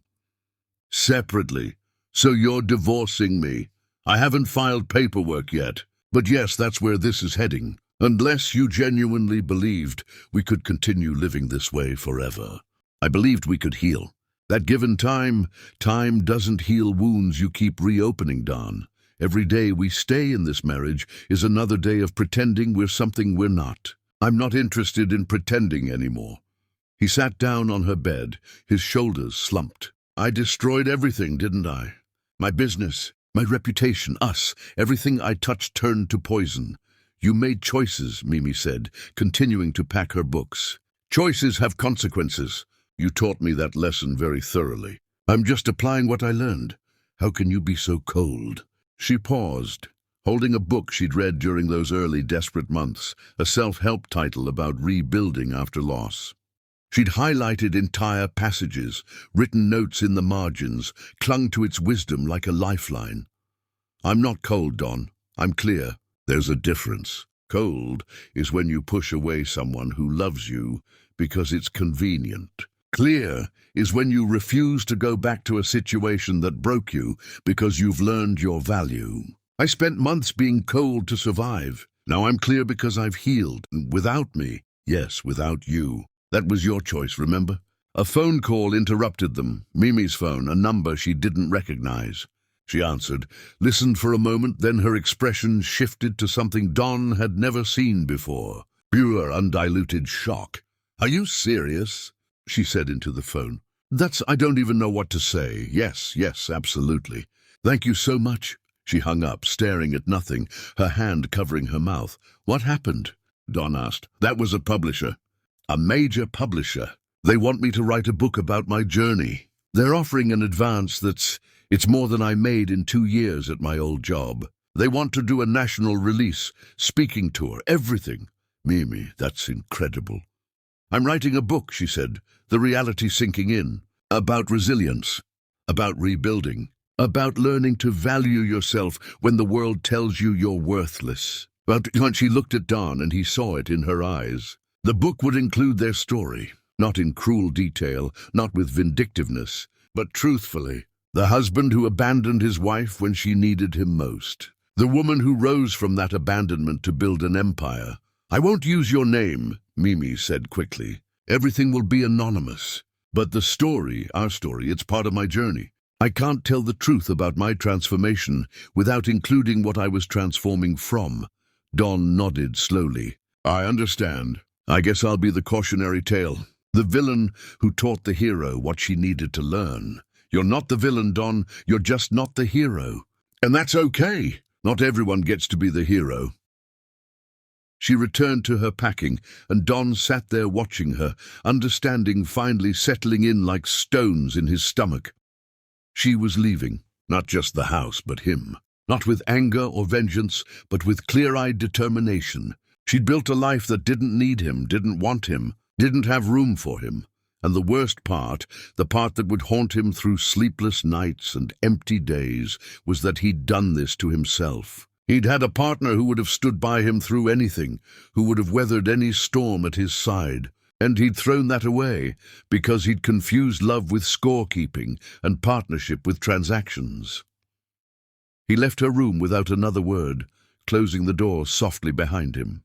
"Separately? So you're divorcing me? I haven't filed paperwork yet. But yes, that's where this is heading. Unless you genuinely believed we could continue living this way forever." "I believed we could heal. That given time doesn't heal wounds you keep reopening, Don. Every day we stay in this marriage is another day of pretending we're something we're not. I'm not interested in pretending anymore." He sat down on her bed, his shoulders slumped. "I destroyed everything, didn't I? My business, my reputation, us. Everything I touched turned to poison. You made choices," Mimi said, continuing to pack her books. "Choices have consequences. You taught me that lesson very thoroughly. I'm just applying what I learned. How can you be so cold?" She paused, holding a book she'd read during those early desperate months, a self-help title about rebuilding after loss. She'd highlighted entire passages, written notes in the margins, clung to its wisdom like a lifeline. "I'm not cold, Don. I'm clear. There's a difference. Cold is when you push away someone who loves you because it's convenient. Clear is when you refuse to go back to a situation that broke you because you've learned your value. I spent months being cold to survive. Now I'm clear because I've healed. Without me. Yes, without you. That was your choice, remember?" A phone call interrupted them, Mimi's phone, a number she didn't recognize. She answered, listened for a moment, then her expression shifted to something Don had never seen before. Pure, undiluted shock. "Are you serious?" she said into the phone. I don't even know what to say. Yes, absolutely. Thank you so much." She hung up, staring at nothing, her hand covering her mouth. "What happened?" Don asked. "That was a publisher. A major publisher. They want me to write a book about my journey. They're offering an advance it's more than I made in 2 years at my old job. They want to do a national release, speaking tour, everything. Mimi, that's incredible." "I'm writing a book," she said, the reality sinking in, "about resilience, about rebuilding, about learning to value yourself when the world tells you you're worthless." But when she looked at Don and he saw it in her eyes. The book would include their story, not in cruel detail, not with vindictiveness, but truthfully. The husband who abandoned his wife when she needed him most. The woman who rose from that abandonment to build an empire. "I won't use your name," Mimi said quickly. "Everything will be anonymous. But the story, our story, it's part of my journey. I can't tell the truth about my transformation without including what I was transforming from." Don nodded slowly. "I understand. I guess I'll be the cautionary tale. The villain who taught the hero what she needed to learn. You're not the villain, Don. You're just not the hero. And that's okay. Not everyone gets to be the hero." She returned to her packing, and Don sat there watching her, understanding finally settling in like stones in his stomach. She was leaving, not just the house, but him. Not with anger or vengeance, but with clear-eyed determination. She'd built a life that didn't need him, didn't want him, didn't have room for him. And the worst part, the part that would haunt him through sleepless nights and empty days, was that he'd done this to himself. He'd had a partner who would have stood by him through anything, who would have weathered any storm at his side. And he'd thrown that away because he'd confused love with scorekeeping and partnership with transactions. He left her room without another word, closing the door softly behind him.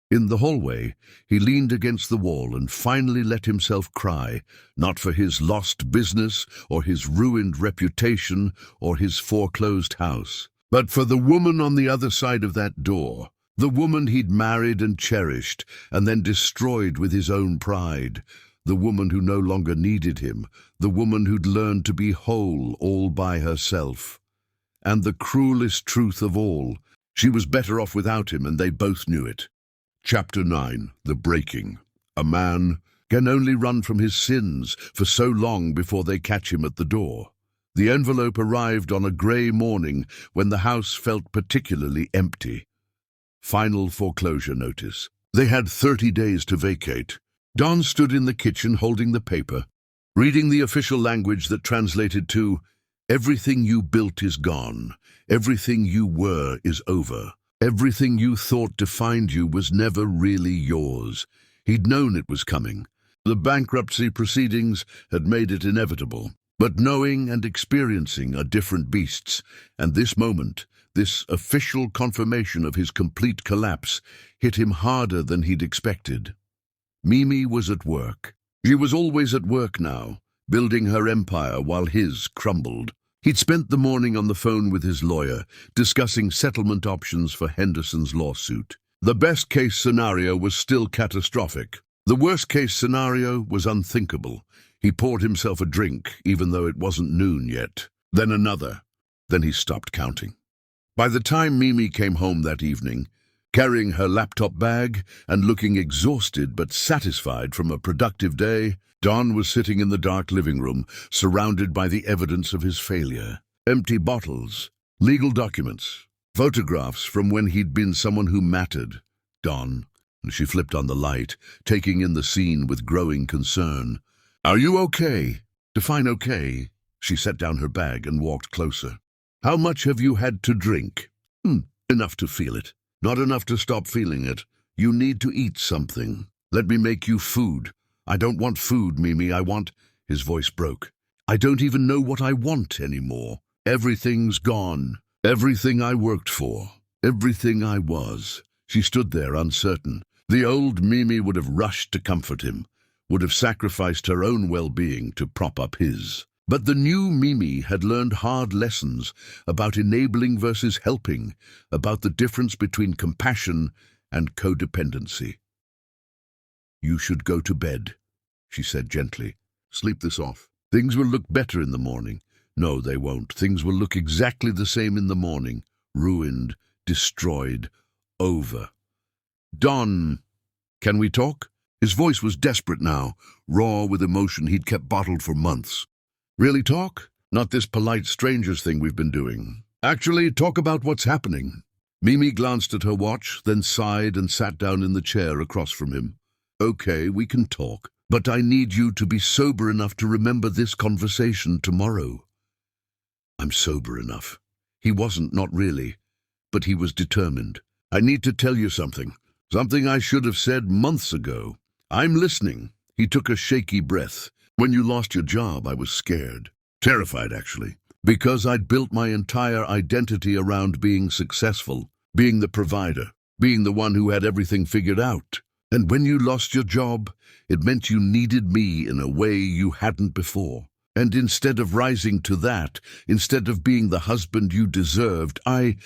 In the hallway, he leaned against the wall and finally let himself cry, not for his lost business or his ruined reputation or his foreclosed house, but for the woman on the other side of that door, the woman he'd married and cherished and then destroyed with his own pride, the woman who no longer needed him, the woman who'd learned to be whole all by herself. And the cruelest truth of all, she was better off without him, and they both knew it. Chapter 9. The Breaking. A man can only run from his sins for so long before they catch him at the door. The envelope arrived on a grey morning when the house felt particularly empty. Final foreclosure notice. They had 30 days to vacate. Don stood in the kitchen holding the paper, reading the official language that translated to, "Everything you built is gone. Everything you were is over. Everything you thought defined you was never really yours." He'd known it was coming. The bankruptcy proceedings had made it inevitable. But knowing and experiencing are different beasts, and this moment, this official confirmation of his complete collapse, hit him harder than he'd expected. Mimi was at work. She was always at work now, building her empire while his crumbled. He'd spent the morning on the phone with his lawyer, discussing settlement options for Henderson's lawsuit. The best-case scenario was still catastrophic. The worst-case scenario was unthinkable. He poured himself a drink, even though it wasn't noon yet. Then another. Then he stopped counting. By the time Mimi came home that evening, carrying her laptop bag and looking exhausted but satisfied from a productive day, Don was sitting in the dark living room, surrounded by the evidence of his failure. Empty bottles, legal documents, photographs from when he'd been someone who mattered. Don. She flipped on the light, taking in the scene with growing concern. "Are you okay?" Define okay. She set down her bag and walked closer. "How much have you had to drink?" Enough to feel it. Not enough to stop feeling it. You need to eat something. Let me make you food. "I don't want food, Mimi. I want—" His voice broke. "I don't even know what I want anymore. Everything's gone. Everything I worked for. Everything I was." She stood there uncertain. The old Mimi would have rushed to comfort him, would have sacrificed her own well-being to prop up his. But the new Mimi had learned hard lessons about enabling versus helping, about the difference between compassion and codependency. "You should go to bed," she said gently. "Sleep this off. Things will look better in the morning." "No, they won't. Things will look exactly the same in the morning. Ruined, destroyed, over." "Don, can we talk?" His voice was desperate now, raw with emotion he'd kept bottled for months. "Really talk? Not this polite strangers thing we've been doing. Actually, talk about what's happening." Mimi glanced at her watch, then sighed and sat down in the chair across from him. "Okay, we can talk, but I need you to be sober enough to remember this conversation tomorrow." "I'm sober enough." He wasn't, not really, but he was determined. "I need to tell you something. Something I should have said months ago." "I'm listening." He took a shaky breath. "When you lost your job, I was scared. Terrified, actually. Because I'd built my entire identity around being successful, being the provider, being the one who had everything figured out. And when you lost your job, it meant you needed me in a way you hadn't before. And instead of rising to that, instead of being the husband you deserved, I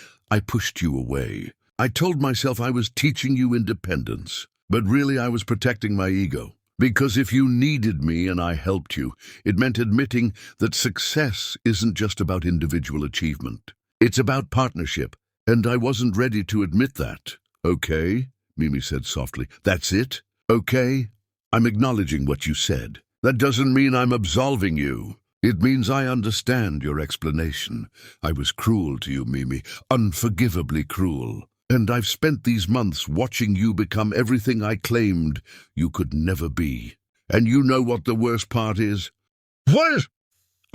pushed you away. I told myself I was teaching you independence, but really I was protecting my ego. Because if you needed me and I helped you, it meant admitting that success isn't just about individual achievement. It's about partnership, and I wasn't ready to admit that." "Okay," Mimi said softly. "That's it? Okay? I'm acknowledging what you said. That doesn't mean I'm absolving you. It means I understand your explanation. I was cruel to you, Mimi, unforgivably cruel. And I've spent these months watching you become everything I claimed you could never be. And you know what the worst part is?" "What?"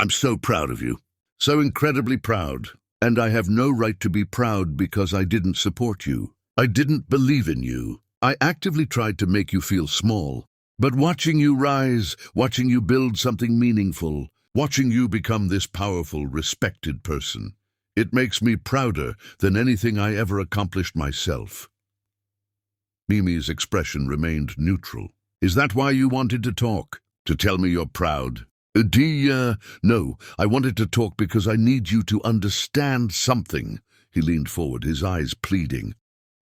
"I'm so proud of you. So incredibly proud. And I have no right to be proud because I didn't support you. I didn't believe in you. I actively tried to make you feel small. But watching you rise, watching you build something meaningful, watching you become this powerful, respected person, it makes me prouder than anything I ever accomplished myself." Mimi's expression remained neutral. "Is that why you wanted to talk? To tell me you're proud?" No, I wanted to talk because I need you to understand something." He leaned forward, his eyes pleading.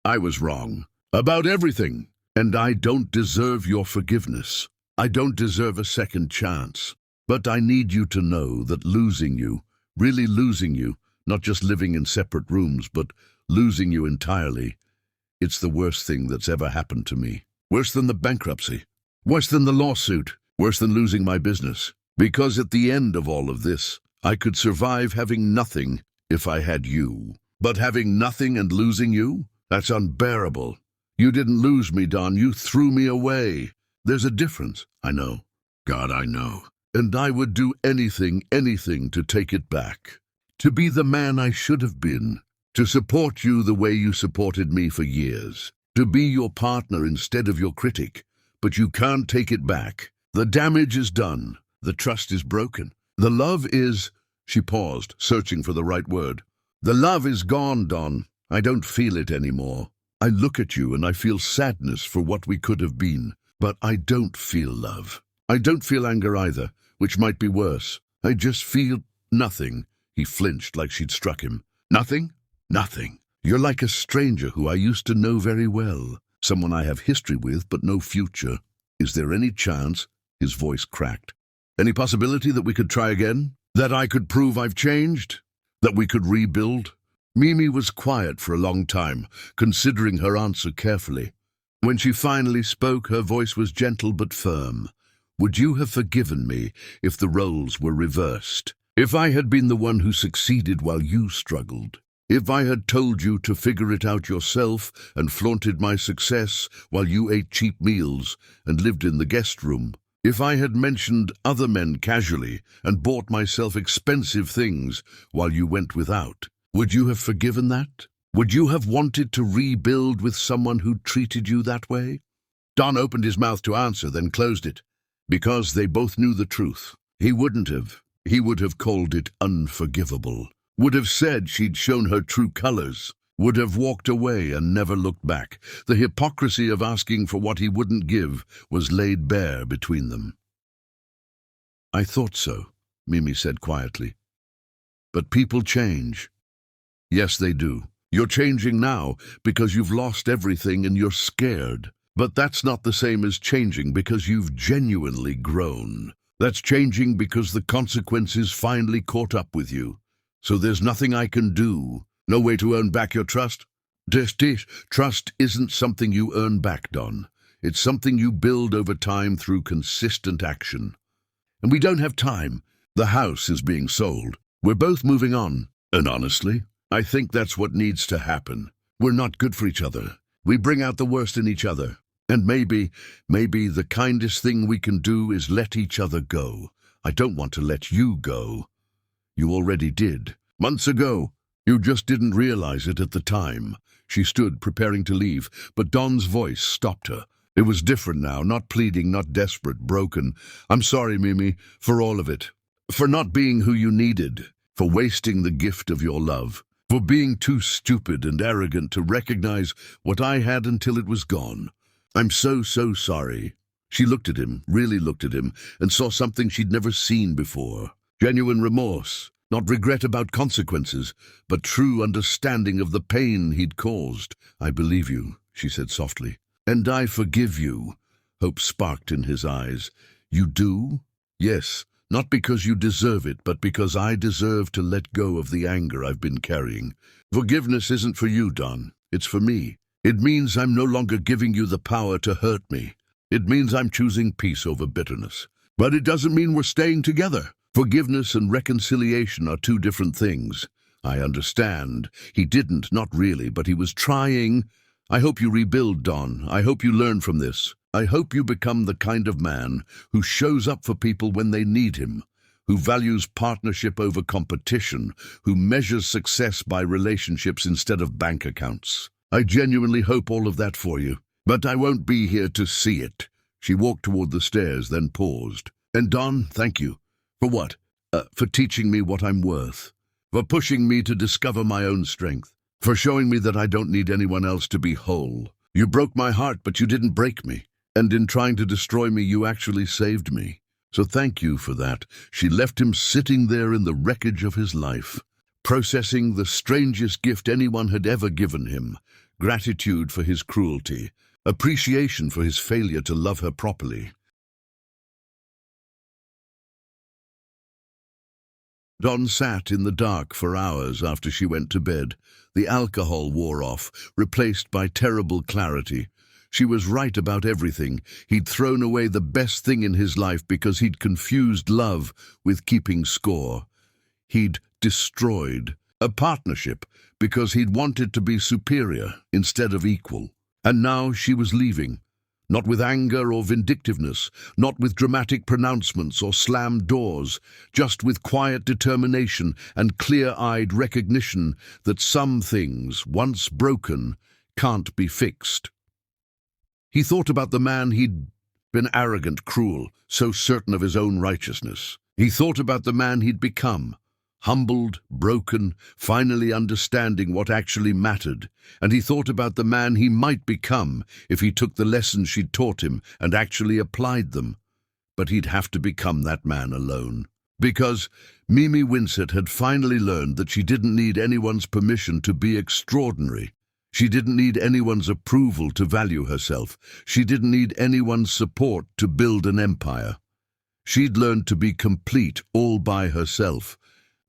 "I was wrong. About everything. And I don't deserve your forgiveness. I don't deserve a second chance. But I need you to know that losing you, really losing you, not just living in separate rooms, but losing you entirely, it's the worst thing that's ever happened to me. Worse than the bankruptcy. Worse than the lawsuit. Worse than losing my business. Because at the end of all of this, I could survive having nothing if I had you. But having nothing and losing you? That's unbearable. You didn't lose me, Don. You threw me away. There's a difference. I know. God, I know. And I would do anything to take it back. To be the man I should have been. To support you the way you supported me for years. To be your partner instead of your critic. But you can't take it back. The damage is done. The trust is broken. The love is... She paused, searching for the right word. "The love is gone, Don. I don't feel it anymore. I look at you and I feel sadness for what we could have been. But I don't feel love. I don't feel anger either, which might be worse. I just feel nothing." He flinched like she'd struck him. "Nothing? Nothing. You're like a stranger who I used to know very well. Someone I have history with, but no future. Is there any chance?" His voice cracked. "Any possibility that we could try again? That I could prove I've changed? That we could rebuild?" Mimi was quiet for a long time, considering her answer carefully. When she finally spoke, her voice was gentle but firm. "Would you have forgiven me if the roles were reversed? If I had been the one who succeeded while you struggled? If I had told you to figure it out yourself and flaunted my success while you ate cheap meals and lived in the guest room? If I had mentioned other men casually and bought myself expensive things while you went without? Would you have forgiven that? Would you have wanted to rebuild with someone who treated you that way?" Don opened his mouth to answer, then closed it. Because they both knew the truth. He wouldn't have. He would have called it unforgivable. Would have said she'd shown her true colors. Would have walked away and never looked back. The hypocrisy of asking for what he wouldn't give was laid bare between them. "I thought so," Mimi said quietly. But people change. Yes, they do. You're changing now because you've lost everything and you're scared. But that's not the same as changing because you've genuinely grown. That's changing because the consequences finally caught up with you. So there's nothing I can do. No way to earn back your trust? Trust isn't something you earn back, Don. It's something you build over time through consistent action. And we don't have time. The house is being sold. We're both moving on. And honestly, I think that's what needs to happen. We're not good for each other. We bring out the worst in each other. And maybe the kindest thing we can do is let each other go. I don't want to let you go. You already did. Months ago. You just didn't realize it at the time. She stood, preparing to leave, but Don's voice stopped her. It was different now, not pleading, not desperate, broken. I'm sorry, Mimi, for all of it. For not being who you needed. For wasting the gift of your love. For being too stupid and arrogant to recognize what I had until it was gone. I'm so sorry. She looked at him, really looked at him, and saw something she'd never seen before. Genuine remorse. Not regret about consequences, but true understanding of the pain he'd caused. I believe you, she said softly. And I forgive you. Hope sparked in his eyes. You do? Yes, not because you deserve it, but because I deserve to let go of the anger I've been carrying. Forgiveness isn't for you, Don. It's for me. It means I'm no longer giving you the power to hurt me. It means I'm choosing peace over bitterness. But it doesn't mean we're staying together. Forgiveness and reconciliation are two different things. I understand. He didn't, not really, but he was trying. I hope you rebuild, Don. I hope you learn from this. I hope you become the kind of man who shows up for people when they need him, who values partnership over competition, who measures success by relationships instead of bank accounts. I genuinely hope all of that for you, but I won't be here to see it. She walked toward the stairs, then paused. And Don, thank you. For what? For teaching me what I'm worth. For pushing me to discover my own strength. For showing me that I don't need anyone else to be whole. You broke my heart, but you didn't break me. And in trying to destroy me, you actually saved me. So thank you for that. She left him sitting there in the wreckage of his life, processing the strangest gift anyone had ever given him. Gratitude for his cruelty. Appreciation for his failure to love her properly. Don sat in the dark for hours after she went to bed. The alcohol wore off, replaced by terrible clarity. She was right about everything. He'd thrown away the best thing in his life because he'd confused love with keeping score. He'd destroyed a partnership because he'd wanted to be superior instead of equal. And now she was leaving. Not with anger or vindictiveness, not with dramatic pronouncements or slammed doors, just with quiet determination and clear-eyed recognition that some things, once broken, can't be fixed. He thought about the man he'd been arrogant, cruel, so certain of his own righteousness. He thought about the man he'd become, humbled, broken, finally understanding what actually mattered. And he thought about the man he might become if he took the lessons she'd taught him and actually applied them. But he'd have to become that man alone. Because Mimi Winsett had finally learned that she didn't need anyone's permission to be extraordinary. She didn't need anyone's approval to value herself. She didn't need anyone's support to build an empire. She'd learned to be complete all by herself.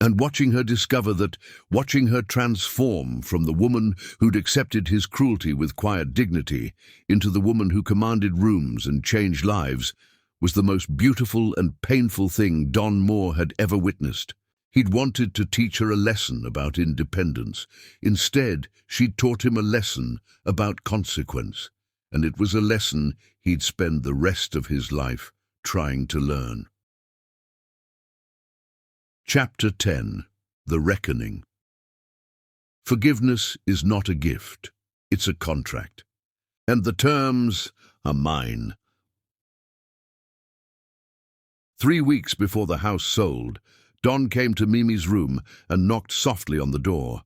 And watching her discover that, watching her transform from the woman who'd accepted his cruelty with quiet dignity into the woman who commanded rooms and changed lives, was the most beautiful and painful thing Don Moore had ever witnessed. He'd wanted to teach her a lesson about independence. Instead, she'd taught him a lesson about consequence, and it was a lesson he'd spend the rest of his life trying to learn. Chapter 10. The Reckoning. Forgiveness is not a gift, it's a contract. And the terms are mine. 3 weeks before the house sold, Don came to Mimi's room and knocked softly on the door.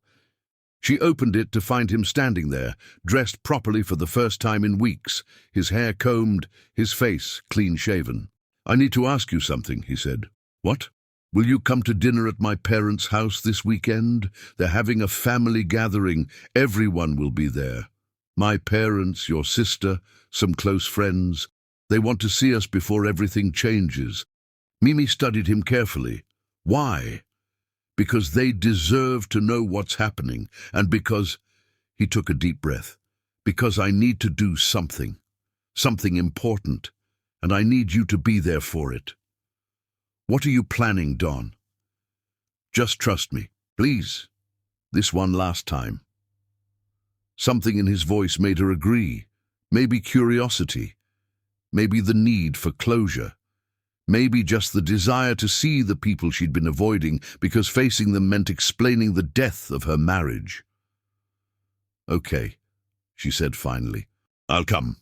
She opened it to find him standing there, dressed properly for the first time in weeks, his hair combed, his face clean-shaven. "I need to ask you something," he said. "What?" Will you come to dinner at my parents' house this weekend? They're having a family gathering. Everyone will be there. My parents, your sister, some close friends. They want to see us before everything changes." Mimi studied him carefully. Why? Because they deserve to know what's happening, and because, he took a deep breath, because I need to do something important, and I need you to be there for it. What are you planning, Don? Just trust me, please. This one last time. Something in his voice made her agree. Maybe curiosity. Maybe the need for closure. Maybe just the desire to see the people she'd been avoiding because facing them meant explaining the death of her marriage. "Okay," she said finally. "I'll come."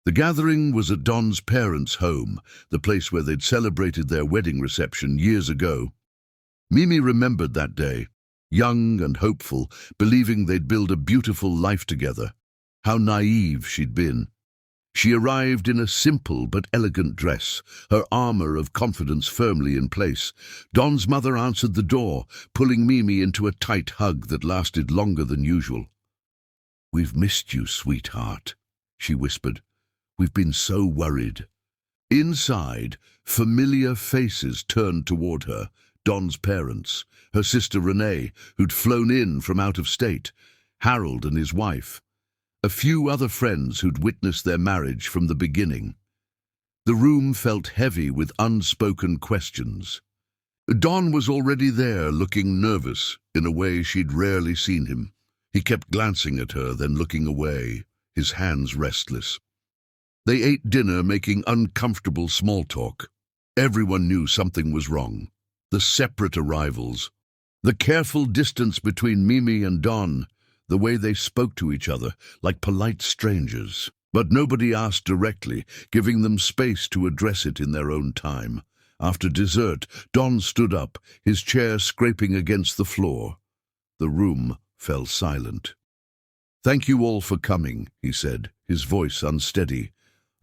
The gathering was at Don's parents' home, the place where they'd celebrated their wedding reception years ago. Mimi remembered that day, young and hopeful, believing they'd build a beautiful life together. How naive she'd been. She arrived in a simple but elegant dress, her armor of confidence firmly in place. Don's mother answered the door, pulling Mimi into a tight hug that lasted longer than usual. "We've missed you, sweetheart," she whispered. "We've been so worried." Inside, familiar faces turned toward her. Don's parents, her sister Renee, who'd flown in from out of state, Harold and his wife, a few other friends who'd witnessed their marriage from the beginning. The room felt heavy with unspoken questions. Don was already there, looking nervous, in a way she'd rarely seen him. He kept glancing at her, then looking away, his hands restless. They ate dinner, making uncomfortable small talk. Everyone knew something was wrong. The separate arrivals, the careful distance between Mimi and Don, the way they spoke to each other, like polite strangers. But nobody asked directly, giving them space to address it in their own time. After dessert, Don stood up, his chair scraping against the floor. The room fell silent. "Thank you all for coming," he said, his voice unsteady.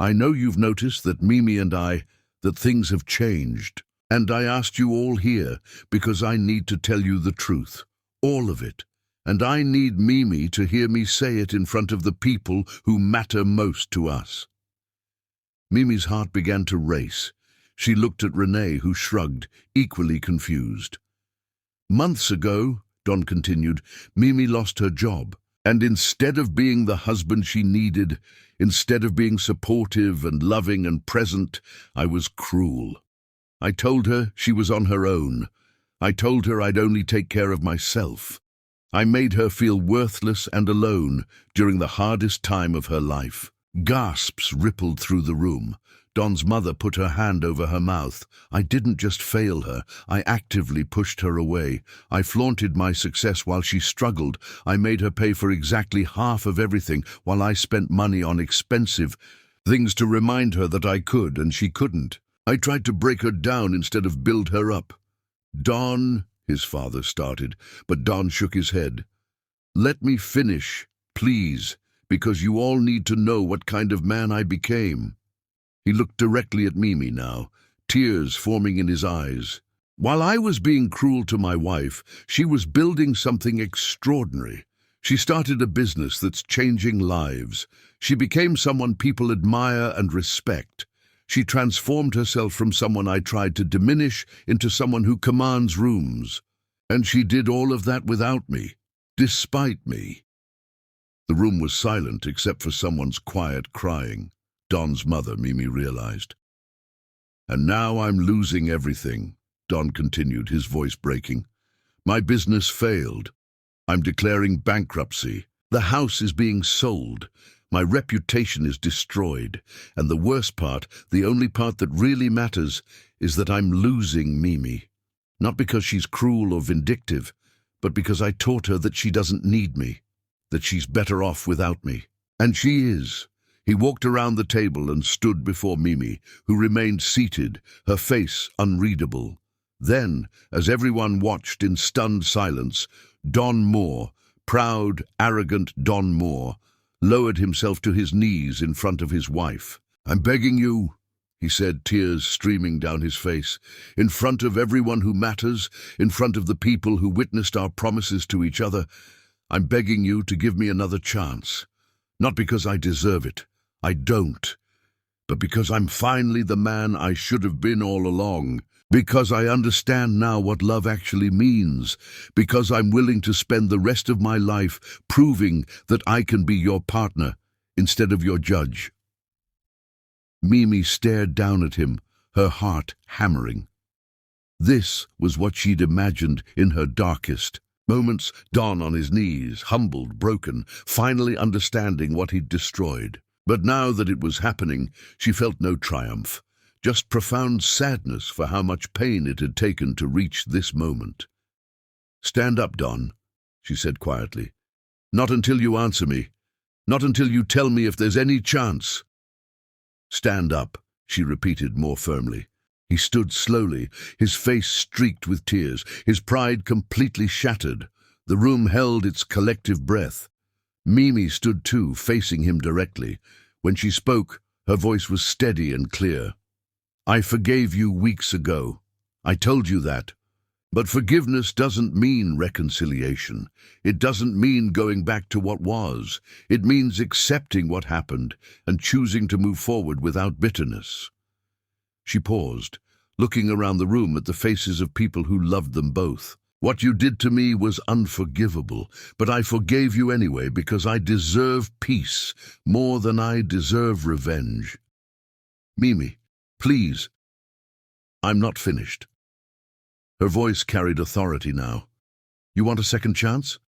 "I know you've noticed that that things have changed. And I asked you all here because I need to tell you the truth, all of it. And I need Mimi to hear me say it in front of the people who matter most to us." Mimi's heart began to race. She looked at Renee, who shrugged, equally confused. "Months ago," Don continued, "Mimi lost her job. And instead of being the husband she needed, instead of being supportive and loving and present, I was cruel. I told her she was on her own. I told her I'd only take care of myself. I made her feel worthless and alone during the hardest time of her life." Gasps rippled through the room. Don's mother put her hand over her mouth. "I didn't just fail her. I actively pushed her away. I flaunted my success while she struggled. I made her pay for exactly half of everything while I spent money on expensive things to remind her that I could and she couldn't. I tried to break her down instead of build her up." "Don," his father started, but Don shook his head. "Let me finish, please, because you all need to know what kind of man I became." He looked directly at Mimi now, tears forming in his eyes. "While I was being cruel to my wife, she was building something extraordinary. She started a business that's changing lives. She became someone people admire and respect. She transformed herself from someone I tried to diminish into someone who commands rooms. And she did all of that without me, despite me." The room was silent except for someone's quiet crying. Don's mother, Mimi realized. "And now I'm losing everything," Don continued, his voice breaking. "My business failed. I'm declaring bankruptcy. The house is being sold. My reputation is destroyed. And the worst part, the only part that really matters, is that I'm losing Mimi. Not because she's cruel or vindictive, but because I taught her that she doesn't need me, that she's better off without me. And she is." He walked around the table and stood before Mimi, who remained seated, her face unreadable. Then, as everyone watched in stunned silence, Don Moore, proud, arrogant Don Moore, lowered himself to his knees in front of his wife. "I'm begging you," he said, tears streaming down his face. "In front of everyone who matters, in front of the people who witnessed our promises to each other, I'm begging you to give me another chance. Not because I deserve it. I don't. But because I'm finally the man I should have been all along. Because I understand now what love actually means. Because I'm willing to spend the rest of my life proving that I can be your partner instead of your judge." Mimi stared down at him, her heart hammering. This was what she'd imagined in her darkest moments. Don on his knees, humbled, broken, finally understanding what he'd destroyed. But now that it was happening, she felt no triumph, just profound sadness for how much pain it had taken to reach this moment. "Stand up, Don," she said quietly. "Not until you answer me. Not until you tell me if there's any chance." "Stand up," she repeated more firmly. He stood slowly, his face streaked with tears, his pride completely shattered. The room held its collective breath. Mimi stood too, facing him directly. When she spoke, her voice was steady and clear. "I forgave you weeks ago. I told you that. But forgiveness doesn't mean reconciliation. It doesn't mean going back to what was. It means accepting what happened and choosing to move forward without bitterness." She paused, looking around the room at the faces of people who loved them both. "What you did to me was unforgivable, but I forgave you anyway because I deserve peace more than I deserve revenge." "Mimi, please. I'm not finished." Her voice carried authority now. "You want a second chance?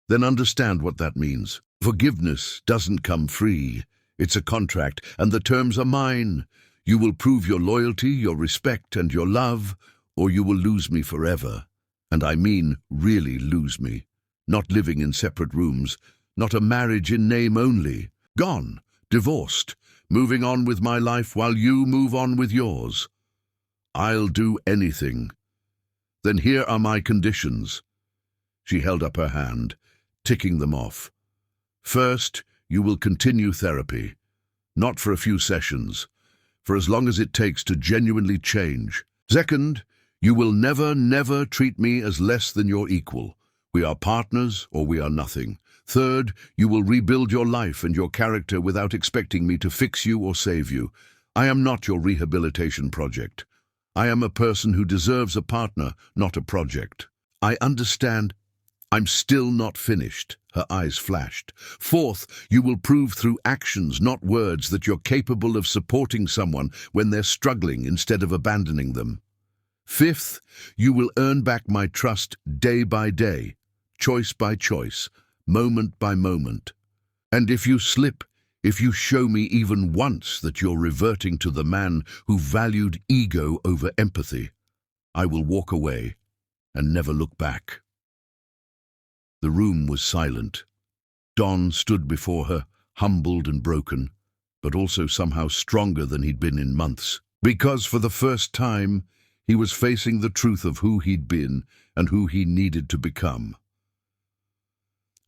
Then understand what that means. Forgiveness doesn't come free. It's a contract, and the terms are mine. You will prove your loyalty, your respect, and your love, or you will lose me forever. And I mean really lose me. Not living in separate rooms, not a marriage in name only. Gone, divorced, moving on with my life while you move on with yours. I'll do anything. Then here are my conditions." She held up her hand, ticking them off. "First, you will continue therapy. Not for a few sessions, for as long as it takes to genuinely change. Second, you will never treat me as less than your equal. We are partners or we are nothing. Third, you will rebuild your life and your character without expecting me to fix you or save you. I am not your rehabilitation project. I am a person who deserves a partner, not a project. I understand." "I'm still not finished," her eyes flashed. "Fourth, you will prove through actions, not words, that you're capable of supporting someone when they're struggling instead of abandoning them. Fifth, you will earn back my trust day by day, choice by choice, moment by moment. And if you slip, if you show me even once that you're reverting to the man who valued ego over empathy, I will walk away and never look back." The room was silent. Don stood before her, humbled and broken, but also somehow stronger than he'd been in months. Because for the first time, he was facing the truth of who he'd been and who he needed to become.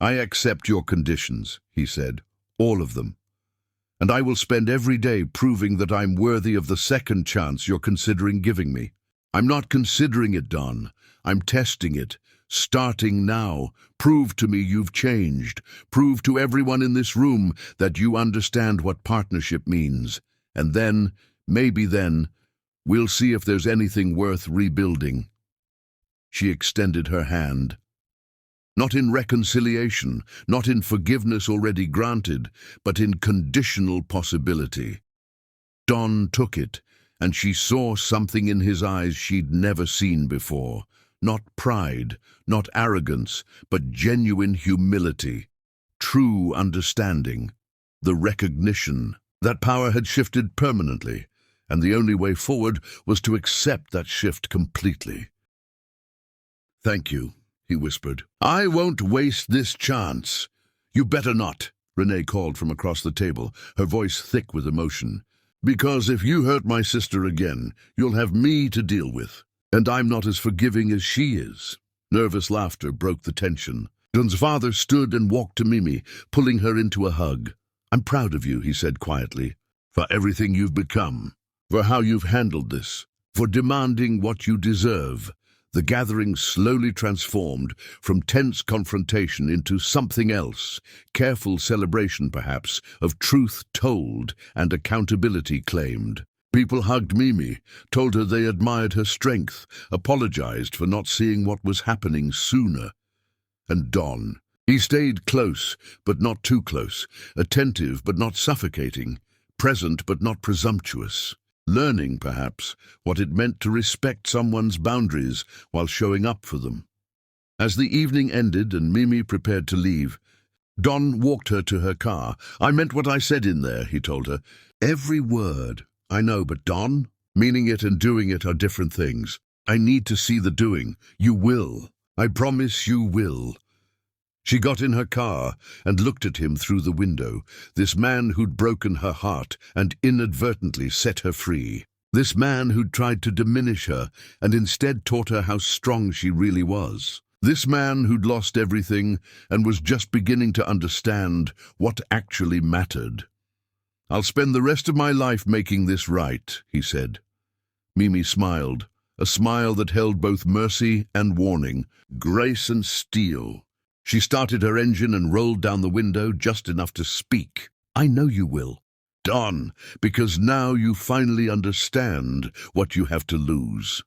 "I accept your conditions," he said, "all of them. And I will spend every day proving that I'm worthy of the second chance you're considering giving me. I'm not considering it, Don. I'm testing it. Starting now. Prove to me you've changed. Prove to everyone in this room that you understand what partnership means. And then, maybe then, we'll see if there's anything worth rebuilding." She extended her hand. Not in reconciliation, not in forgiveness already granted, but in conditional possibility. Don took it, and she saw something in his eyes she'd never seen before. Not pride, not arrogance, but genuine humility, true understanding, the recognition that power had shifted permanently, and the only way forward was to accept that shift completely. "Thank you," he whispered. "I won't waste this chance." "You better not," Renee called from across the table, her voice thick with emotion. "Because if you hurt my sister again, you'll have me to deal with. And I'm not as forgiving as she is." Nervous laughter broke the tension. Don's father stood and walked to Mimi, pulling her into a hug. "I'm proud of you," he said quietly, "for everything you've become, for how you've handled this, for demanding what you deserve." The gathering slowly transformed from tense confrontation into something else, careful celebration perhaps, of truth told and accountability claimed. People hugged Mimi, told her they admired her strength, apologized for not seeing what was happening sooner. And Don, he stayed close, but not too close, attentive but not suffocating, present but not presumptuous. Learning, perhaps, what it meant to respect someone's boundaries while showing up for them. As the evening ended and Mimi prepared to leave, Don walked her to her car. "I meant what I said in there," he told her. "Every word." "I know, but Don, meaning it and doing it are different things. I need to see the doing. You will. I promise you will." She got in her car and looked at him through the window, this man who'd broken her heart and inadvertently set her free. This man who'd tried to diminish her and instead taught her how strong she really was. This man who'd lost everything and was just beginning to understand what actually mattered. "I'll spend the rest of my life making this right," he said. Mimi smiled, a smile that held both mercy and warning, grace and steel. She started her engine and rolled down the window just enough to speak. "I know you will, Don, because now you finally understand what you have to lose."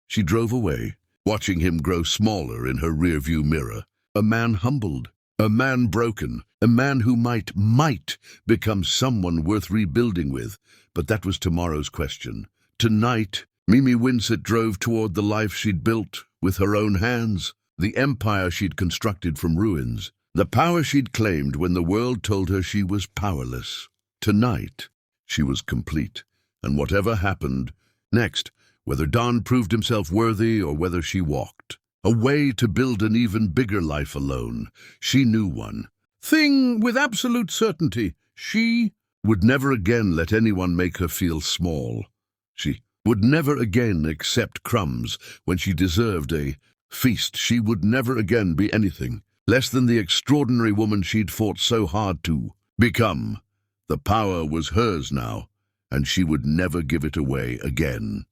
She drove away, watching him grow smaller in her rearview mirror. A man humbled, a man broken, a man who might become someone worth rebuilding with. But that was tomorrow's question. Tonight, Mimi Winsett drove toward the life she'd built with her own hands. The empire she'd constructed from ruins, the power she'd claimed when the world told her she was powerless. Tonight, she was complete, and whatever happened next, whether Don proved himself worthy or whether she walked away to build an even bigger life alone, she knew one thing with absolute certainty: she would never again let anyone make her feel small. She would never again accept crumbs when she deserved a feast. She would never again be anything less than the extraordinary woman she'd fought so hard to become. The power was hers now, and she would never give it away again.